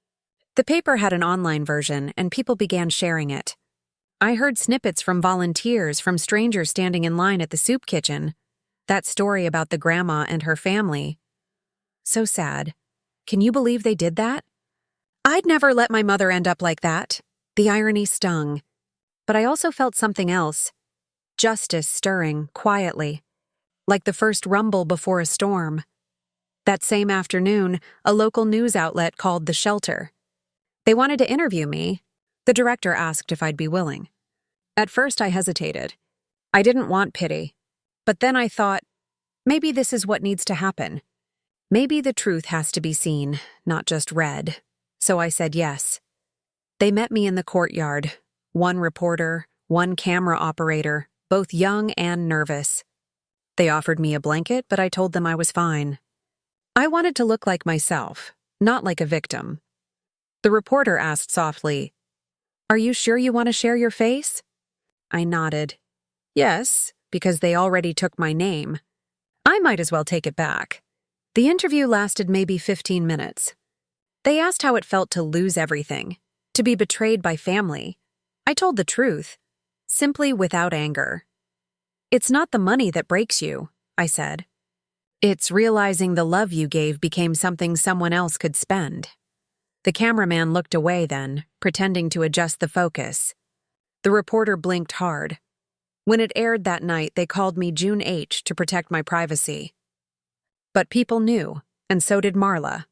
The paper had an online version, and people began sharing it. I heard snippets from volunteers, from strangers standing in line at the soup kitchen. That story about the grandma and her family. So sad. Can you believe they did that? I'd never let my mother end up like that. The irony stung. But I also felt something else. Justice stirring, quietly. Like the first rumble before a storm. That same afternoon, a local news outlet called the shelter. They wanted to interview me. The director asked if I'd be willing. At first I hesitated. I didn't want pity. But then I thought, maybe this is what needs to happen. Maybe the truth has to be seen, not just read. So I said yes. They met me in the courtyard. One reporter, one camera operator, both young and nervous. They offered me a blanket, but I told them I was fine. I wanted to look like myself, not like a victim. The reporter asked softly, "Are you sure you want to share your face?" I nodded. Yes, because they already took my name. I might as well take it back. The interview lasted maybe 15 minutes. They asked how it felt to lose everything, to be betrayed by family. I told the truth, simply without anger. "It's not the money that breaks you," I said. "It's realizing the love you gave became something someone else could spend." The cameraman looked away then, pretending to adjust the focus. The reporter blinked hard. When it aired that night, they called me June H. to protect my privacy. But people knew, and so did Marla.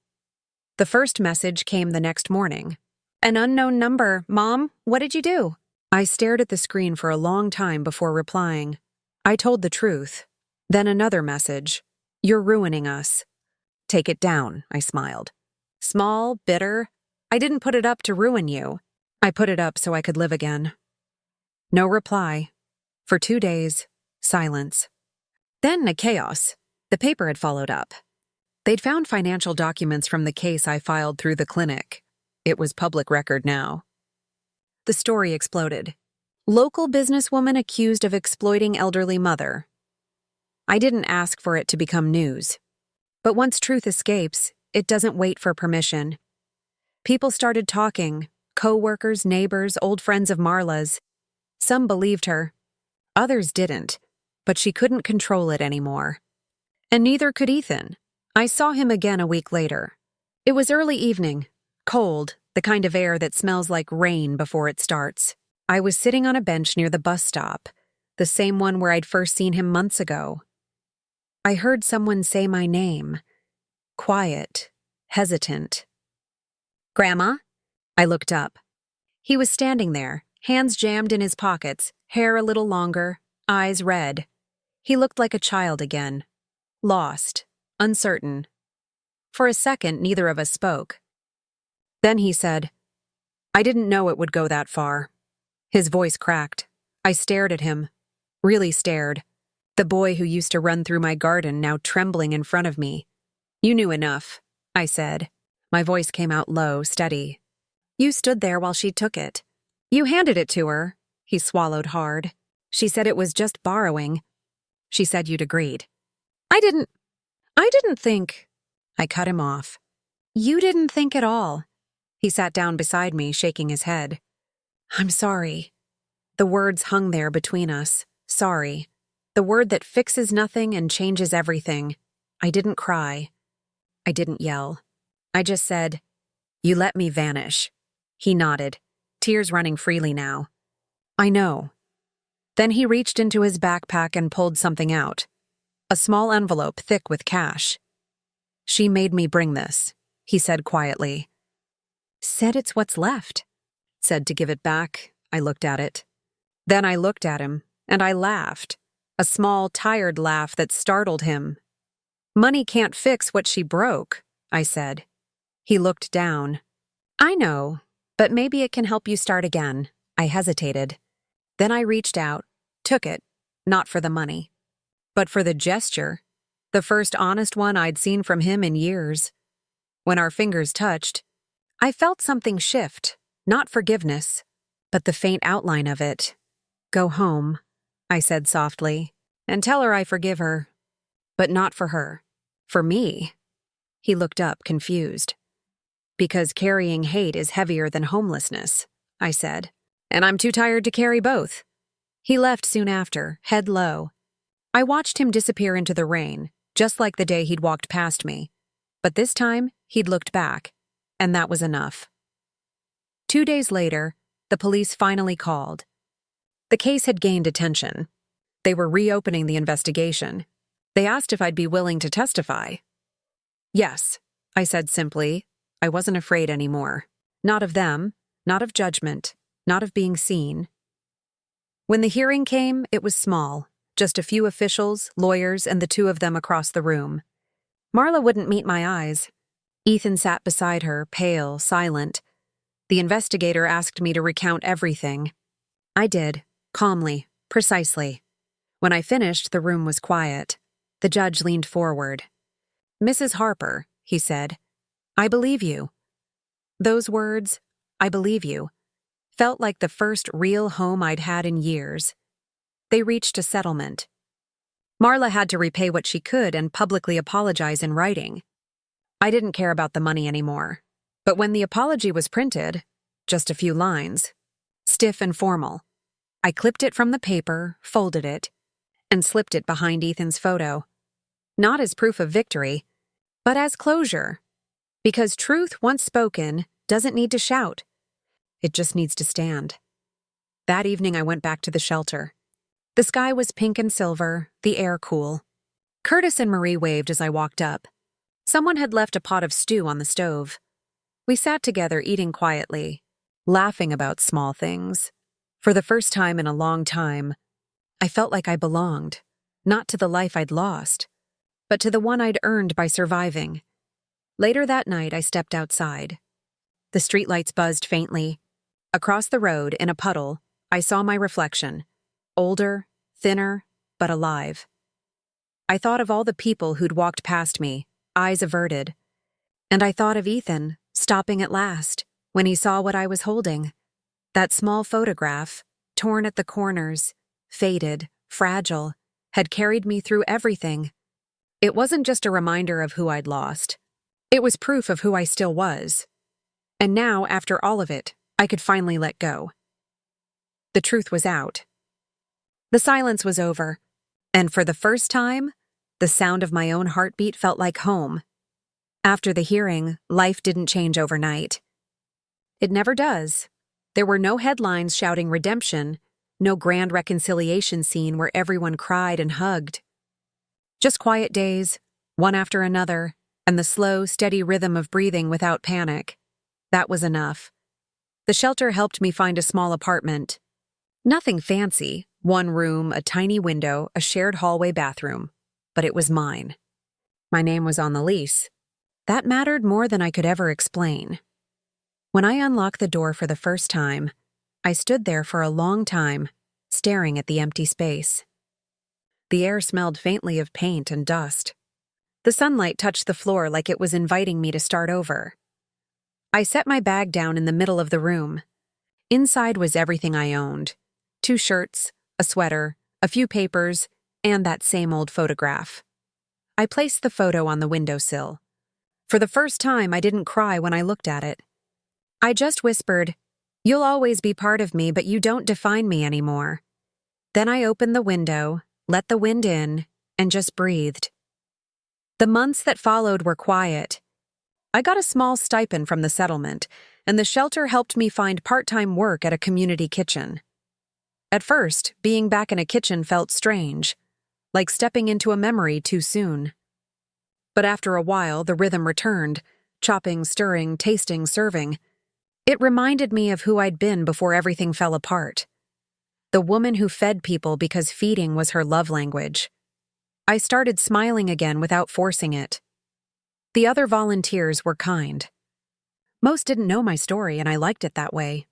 The first message came the next morning. "An unknown number. Mom, what did you do?" I stared at the screen for a long time before replying. I told the truth. Then another message. "You're ruining us." "Take it down," I smiled. Small, bitter. I didn't put it up to ruin you. I put it up so I could live again. No reply. For 2 days, silence. Then a chaos. The paper had followed up. They'd found financial documents from the case I filed through the clinic. It was public record now. The story exploded. Local businesswoman accused of exploiting elderly mother. I didn't ask for it to become news. But once truth escapes, it doesn't wait for permission. People started talking, co-workers, neighbors, old friends of Marla's. Some believed her. Others didn't, but she couldn't control it anymore. And neither could Ethan. I saw him again a week later. It was early evening, cold, the kind of air that smells like rain before it starts. I was sitting on a bench near the bus stop, the same one where I'd first seen him months ago. I heard someone say my name. Quiet, hesitant. "Grandma?" I looked up. He was standing there, hands jammed in his pockets, hair a little longer, eyes red. He looked like a child again. Lost, uncertain. For a second, neither of us spoke. Then he said, "I didn't know it would go that far." His voice cracked. I stared at him. Really stared. The boy who used to run through my garden now trembling in front of me. "You knew enough," I said. My voice came out low, steady. "You stood there while she took it. You handed it to her." He swallowed hard. "She said it was just borrowing. She said you'd agreed." I didn't think." I cut him off. "You didn't think at all." He sat down beside me, shaking his head. "I'm sorry." The words hung there between us. Sorry. The word that fixes nothing and changes everything. I didn't cry. I didn't yell. I just said, "You let me vanish." He nodded, tears running freely now. "I know." Then he reached into his backpack and pulled something out. A small envelope thick with cash. "She made me bring this," he said quietly. "Said it's what's left." "Said to give it back." I looked at it. Then I looked at him, and I laughed. A small, tired laugh that startled him. "Money can't fix what she broke," I said. He looked down. "I know, but maybe it can help you start again." I hesitated. Then I reached out, took it, not for the money, but for the gesture, the first honest one I'd seen from him in years. When our fingers touched, I felt something shift, not forgiveness, but the faint outline of it. "Go home," I said softly, "and tell her I forgive her. But not for her. For me." He looked up, confused. "Because carrying hate is heavier than homelessness," I said, "and I'm too tired to carry both." He left soon after, head low. I watched him disappear into the rain, just like the day he'd walked past me. But this time, he'd looked back, and that was enough. 2 days later, the police finally called. The case had gained attention. They were reopening the investigation. They asked if I'd be willing to testify. "Yes," I said simply. I wasn't afraid anymore. Not of them, not of judgment, not of being seen. When the hearing came, it was small. Just a few officials, lawyers, and the two of them across the room. Marla wouldn't meet my eyes. Ethan sat beside her, pale, silent. The investigator asked me to recount everything. I did, calmly, precisely. When I finished, the room was quiet. The judge leaned forward. "Mrs. Harper," he said, "I believe you." Those words, "I believe you," felt like the first real home I'd had in years. They reached a settlement. Marla had to repay what she could and publicly apologize in writing. I didn't care about the money anymore. But when the apology was printed, just a few lines, stiff and formal, I clipped it from the paper, folded it, and slipped it behind Ethan's photo. Not as proof of victory, but as closure. Because truth, once spoken, doesn't need to shout. It just needs to stand. That evening I went back to the shelter. The sky was pink and silver, the air cool. Curtis and Marie waved as I walked up. Someone had left a pot of stew on the stove. We sat together eating quietly, laughing about small things. For the first time in a long time, I felt like I belonged, not to the life I'd lost, but to the one I'd earned by surviving. Later that night, I stepped outside. The streetlights buzzed faintly. Across the road, in a puddle, I saw my reflection. Older, thinner, but alive. I thought of all the people who'd walked past me, eyes averted. And I thought of Ethan, stopping at last, when he saw what I was holding. That small photograph, torn at the corners, faded, fragile, had carried me through everything. It wasn't just a reminder of who I'd lost. It was proof of who I still was. And now, after all of it, I could finally let go. The truth was out. The silence was over, and for the first time, the sound of my own heartbeat felt like home. After the hearing, life didn't change overnight. It never does. There were no headlines shouting redemption, no grand reconciliation scene where everyone cried and hugged. Just quiet days, one after another, and the slow, steady rhythm of breathing without panic. That was enough. The shelter helped me find a small apartment. Nothing fancy, one room, a tiny window, a shared hallway bathroom. But it was mine. My name was on the lease. That mattered more than I could ever explain. When I unlocked the door for the first time, I stood there for a long time, staring at the empty space. The air smelled faintly of paint and dust. The sunlight touched the floor like it was inviting me to start over. I set my bag down in the middle of the room. Inside was everything I owned: 2 shirts, a sweater, a few papers, and that same old photograph. I placed the photo on the windowsill. For the first time, I didn't cry when I looked at it. I just whispered, "You'll always be part of me, but you don't define me anymore." Then I opened the window, let the wind in, and just breathed. The months that followed were quiet. I got a small stipend from the settlement, and the shelter helped me find part-time work at a community kitchen. At first, being back in a kitchen felt strange, like stepping into a memory too soon. But after a while, the rhythm returned: chopping, stirring, tasting, serving. It reminded me of who I'd been before everything fell apart. The woman who fed people because feeding was her love language. I started smiling again without forcing it. The other volunteers were kind. Most didn't know my story, and I liked it that way.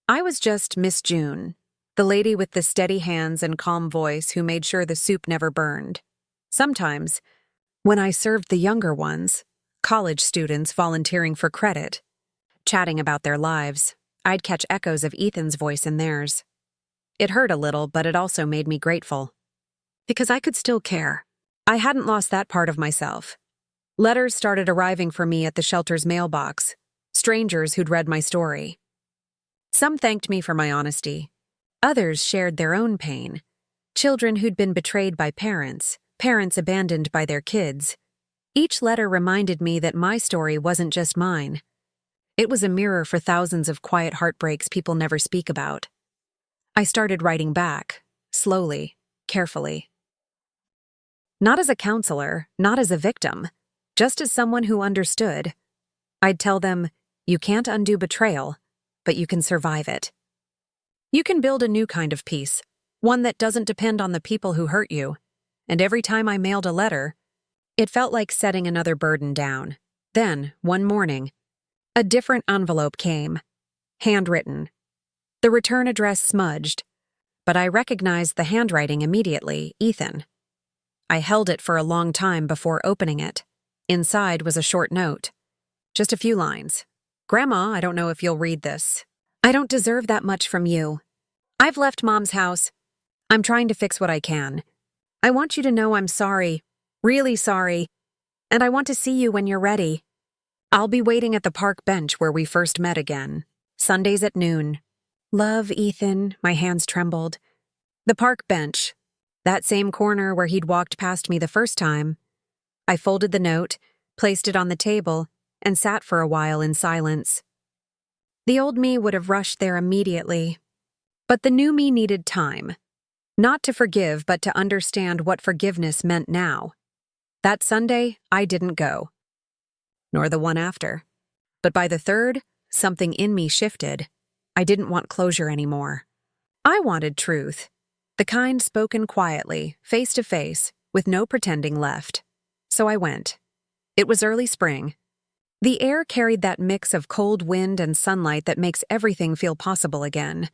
I was just Miss June, the lady with the steady hands and calm voice who made sure the soup never burned. Sometimes, when I served the younger ones, college students volunteering for credit, chatting about their lives, I'd catch echoes of Ethan's voice in theirs. It hurt a little, but it also made me grateful. Because I could still care. I hadn't lost that part of myself. Letters started arriving for me at the shelter's mailbox, strangers who'd read my story. Some thanked me for my honesty. Others shared their own pain. Children who'd been betrayed by parents, parents abandoned by their kids. Each letter reminded me that my story wasn't just mine. It was a mirror for thousands of quiet heartbreaks people never speak about. I started writing back, slowly, carefully. Not as a counselor, not as a victim, just as someone who understood. I'd tell them, "You can't undo betrayal, but you can survive it. You can build a new kind of peace, one that doesn't depend on the people who hurt you." And every time I mailed a letter, it felt like setting another burden down. Then, one morning, a different envelope came, handwritten. The return address smudged, but I recognized the handwriting immediately: Ethan. I held it for a long time before opening it. Inside was a short note. Just a few lines. "Grandma, I don't know if you'll read this. I don't deserve that much from you. I've left Mom's house. I'm trying to fix what I can. I want you to know I'm sorry, really sorry, and I want to see you when you're ready. I'll be waiting at the park bench where we first met again, Sundays at noon. Love, Ethan." My hands trembled. The park bench, that same corner where he'd walked past me the first time. I folded the note, placed it on the table, and sat for a while in silence. The old me would have rushed there immediately. But the new me needed time. Not to forgive, but to understand what forgiveness meant now. That Sunday, I didn't go. Nor the one after. But by the third, something in me shifted. I didn't want closure anymore. I wanted truth. The kind spoken quietly, face to face, with no pretending left. So I went. It was early spring. The air carried that mix of cold wind and sunlight that makes everything feel possible again.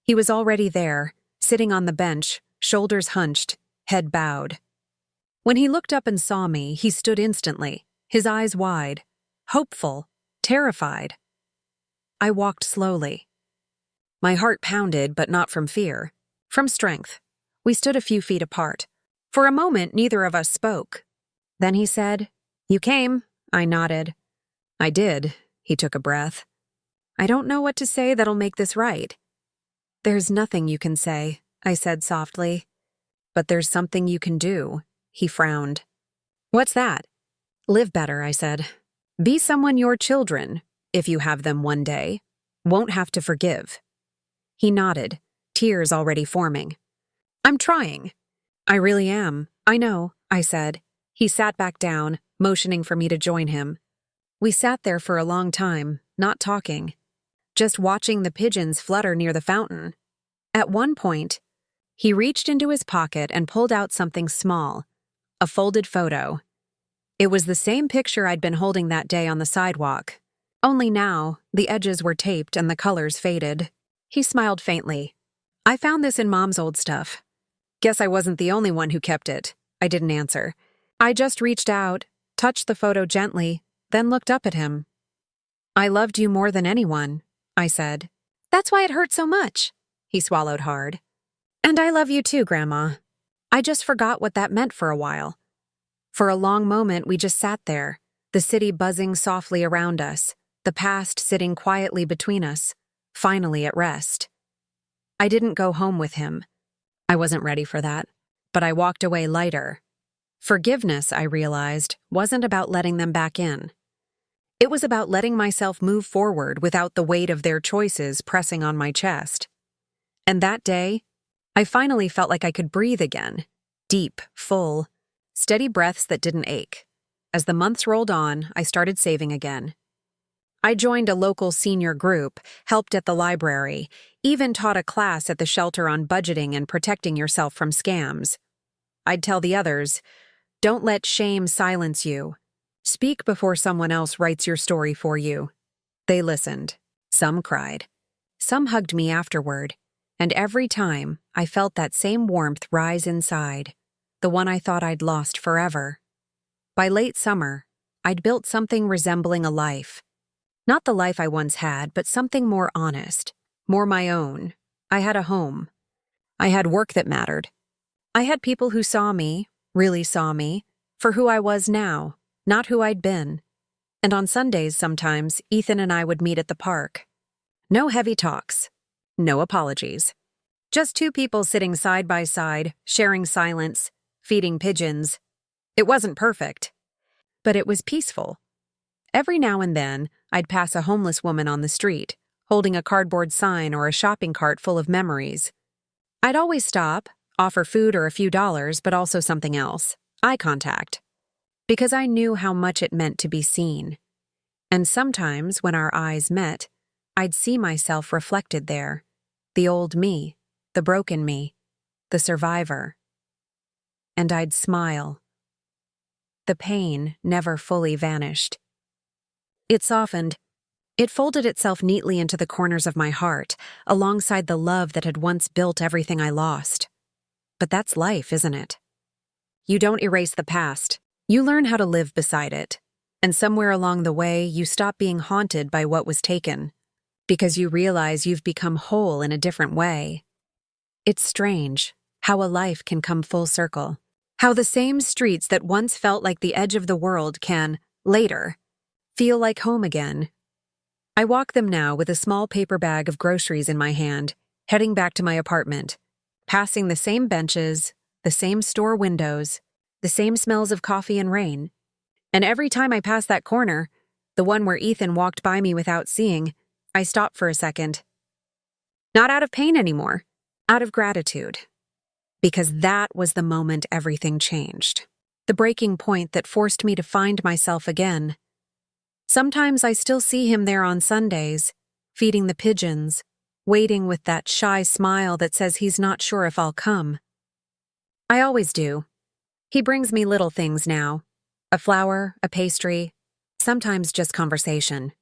He was already there, sitting on the bench, shoulders hunched, head bowed. When he looked up and saw me, he stood instantly, his eyes wide, hopeful, terrified. I walked slowly. My heart pounded, but not from fear, from strength. We stood a few feet apart. For a moment, neither of us spoke. Then he said, "You came." I nodded. "I did." He took a breath. "I don't know what to say that'll make this right." "There's nothing you can say," I said softly. "But there's something you can do." He frowned. "What's that?" "Live better," I said. "Be someone your children, if you have them one day, won't have to forgive." He nodded, tears already forming. "I'm trying." "I really am. I know," I said. He sat back down, motioning for me to join him. We sat there for a long time, not talking, just watching the pigeons flutter near the fountain. At one point, he reached into his pocket and pulled out something small, a folded photo. It was the same picture I'd been holding that day on the sidewalk. Only now, the edges were taped and the colors faded. He smiled faintly. I found this in Mom's old stuff. Guess I wasn't the only one who kept it. I didn't answer. I just reached out, touched the photo gently, then looked up at him. I loved you more than anyone, I said. That's why it hurt so much. He swallowed hard. And I love you too, Grandma. I just forgot what that meant for a while. For a long moment, we just sat there, the city buzzing softly around us, the past sitting quietly between us, finally at rest. I didn't go home with him. I wasn't ready for that, but I walked away lighter. Forgiveness, I realized, wasn't about letting them back in. It was about letting myself move forward without the weight of their choices pressing on my chest. And that day, I finally felt like I could breathe again. Deep, full, steady breaths that didn't ache. As the months rolled on, I started saving again. I joined a local senior group, helped at the library, even taught a class at the shelter on budgeting and protecting yourself from scams. I'd tell the others, don't let shame silence you. Speak before someone else writes your story for you. They listened. Some cried. Some hugged me afterward. And every time, I felt that same warmth rise inside, the one I thought I'd lost forever. By late summer, I'd built something resembling a life. Not the life I once had, but something more honest, more my own. I had a home. I had work that mattered. I had people who saw me, really saw me, for who I was now, not who I'd been. And on Sundays sometimes, Ethan and I would meet at the park. No heavy talks. No apologies. Just two people sitting side by side, sharing silence, feeding pigeons. It wasn't perfect, but it was peaceful. Every now and then, I'd pass a homeless woman on the street, holding a cardboard sign or a shopping cart full of memories. I'd always stop, offer food or a few dollars, but also something else, eye contact, because I knew how much it meant to be seen. And sometimes, when our eyes met, I'd see myself reflected there, the old me, the broken me, the survivor. And I'd smile. The pain never fully vanished. It softened. It folded itself neatly into the corners of my heart, alongside the love that had once built everything I lost. But that's life, isn't it? You don't erase the past. You learn how to live beside it. And somewhere along the way, you stop being haunted by what was taken, because you realize you've become whole in a different way. It's strange how a life can come full circle. How the same streets that once felt like the edge of the world can, later, feel like home again. I walk them now with a small paper bag of groceries in my hand, heading back to my apartment, passing the same benches, the same store windows, the same smells of coffee and rain. And every time I pass that corner, the one where Ethan walked by me without seeing, I stop for a second. Not out of pain anymore, out of gratitude. Because that was the moment everything changed. The breaking point that forced me to find myself again. Sometimes I still see him there on Sundays, feeding the pigeons, waiting with that shy smile that says he's not sure if I'll come. I always do. He brings me little things now. A flower, a pastry, sometimes just conversation.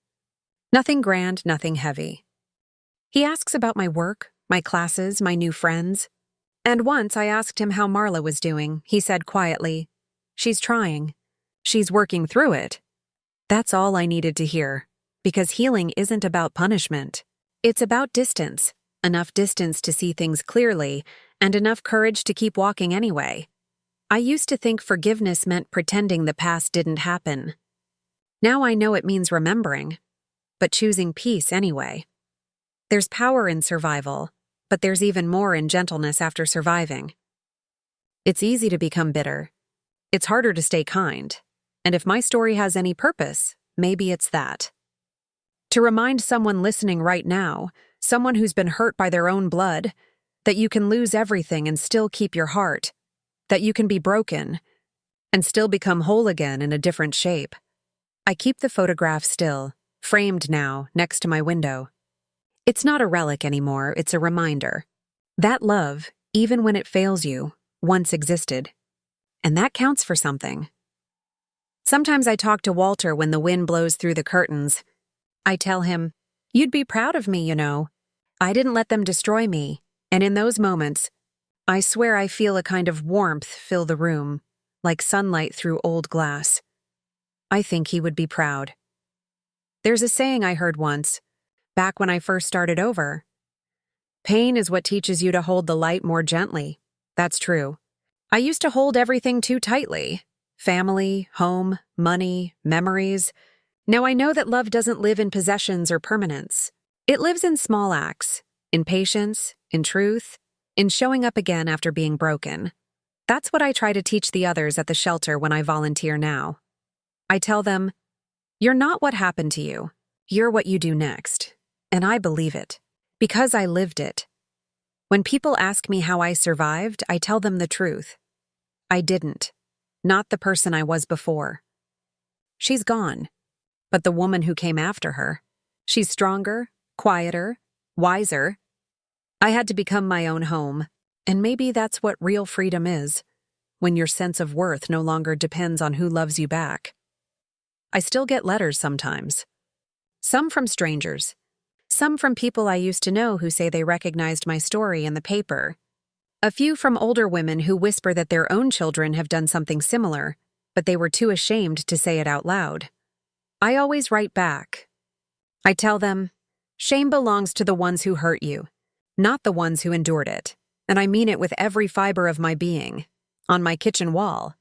Nothing grand, nothing heavy. He asks about my work, my classes, my new friends. And once I asked him how Marla was doing, he said quietly, "She's trying. She's working through it." That's all I needed to hear, because healing isn't about punishment. It's about distance, enough distance to see things clearly, and enough courage to keep walking anyway. I used to think forgiveness meant pretending the past didn't happen. Now I know it means remembering, but choosing peace anyway. There's power in survival, but there's even more in gentleness after surviving. It's easy to become bitter. It's harder to stay kind. And if my story has any purpose, maybe it's that. To remind someone listening right now, someone who's been hurt by their own blood, that you can lose everything and still keep your heart, that you can be broken and still become whole again in a different shape. I keep the photograph still, framed now, next to my window. It's not a relic anymore, it's a reminder. That love, even when it fails you, once existed. And that counts for something. Sometimes I talk to Walter when the wind blows through the curtains. I tell him, "You'd be proud of me, you know. I didn't let them destroy me." And in those moments, I swear I feel a kind of warmth fill the room, like sunlight through old glass. I think he would be proud. There's a saying I heard once, back when I first started over. Pain is what teaches you to hold the light more gently. That's true. I used to hold everything too tightly. Family, home, money, memories. Now I know that love doesn't live in possessions or permanence. It lives in small acts, in patience, in truth, in showing up again after being broken. That's what I try to teach the others at the shelter when I volunteer now. I tell them, "You're not what happened to you. You're what you do next." And I believe it, because I lived it. When people ask me how I survived, I tell them the truth. I didn't. Not the person I was before. She's gone. But the woman who came after her, she's stronger, quieter, wiser. I had to become my own home, and maybe that's what real freedom is, when your sense of worth no longer depends on who loves you back. I still get letters sometimes. Some from strangers. Some from people I used to know who say they recognized my story in the paper. A few from older women who whisper that their own children have done something similar, but they were too ashamed to say it out loud. I always write back. I tell them, shame belongs to the ones who hurt you, not the ones who endured it. And I mean it with every fiber of my being. On my kitchen wall,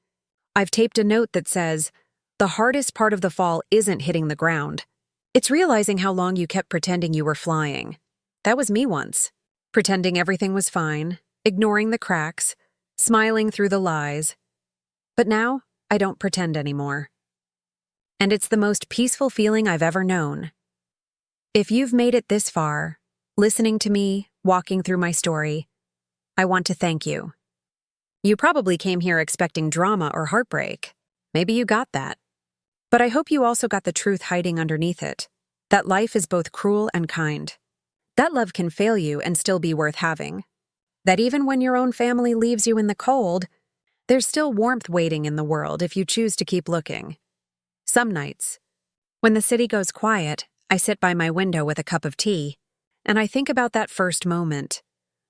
I've taped a note that says, "The hardest part of the fall isn't hitting the ground. It's realizing how long you kept pretending you were flying." That was me once. Pretending everything was fine, ignoring the cracks, smiling through the lies. But now, I don't pretend anymore. And it's the most peaceful feeling I've ever known. If you've made it this far, listening to me, walking through my story, I want to thank you. You probably came here expecting drama or heartbreak. Maybe you got that. But I hope you also got the truth hiding underneath it, that life is both cruel and kind. That love can fail you and still be worth having. That even when your own family leaves you in the cold, there's still warmth waiting in the world if you choose to keep looking. Some nights, when the city goes quiet, I sit by my window with a cup of tea, and I think about that first moment.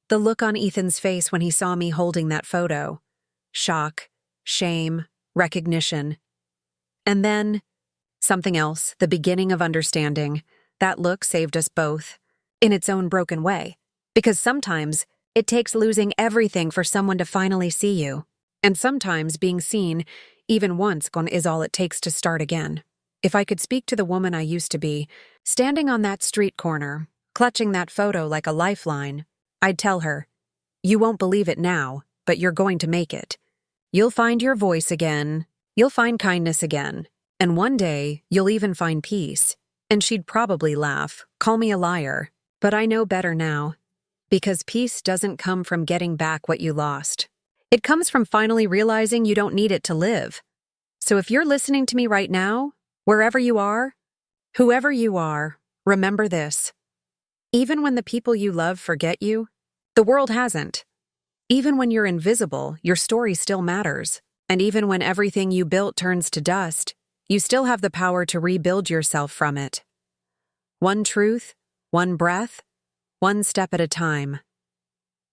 The look on Ethan's face when he saw me holding that photo. Shock, shame, recognition. And then, something else, the beginning of understanding. That look saved us both, in its own broken way. Because sometimes, it takes losing everything for someone to finally see you. And sometimes being seen, even once, is all it takes to start again. If I could speak to the woman I used to be, standing on that street corner, clutching that photo like a lifeline, I'd tell her, "You won't believe it now, but you're going to make it. You'll find your voice again. You'll find kindness again. And one day, you'll even find peace." And she'd probably laugh, call me a liar. But I know better now. Because peace doesn't come from getting back what you lost. It comes from finally realizing you don't need it to live. So if you're listening to me right now, wherever you are, whoever you are, remember this. Even when the people you love forget you, the world hasn't. Even when you're invisible, your story still matters. And even when everything you built turns to dust, you still have the power to rebuild yourself from it. One truth, one breath, one step at a time.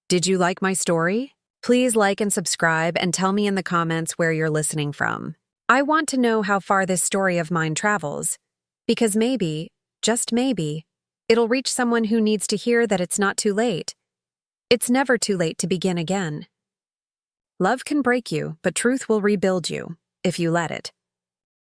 Did you like my story? Please like and subscribe and tell me in the comments where you're listening from. I want to know how far this story of mine travels, because maybe, just maybe, it'll reach someone who needs to hear that it's not too late. It's never too late to begin again. Love can break you, but truth will rebuild you, if you let it.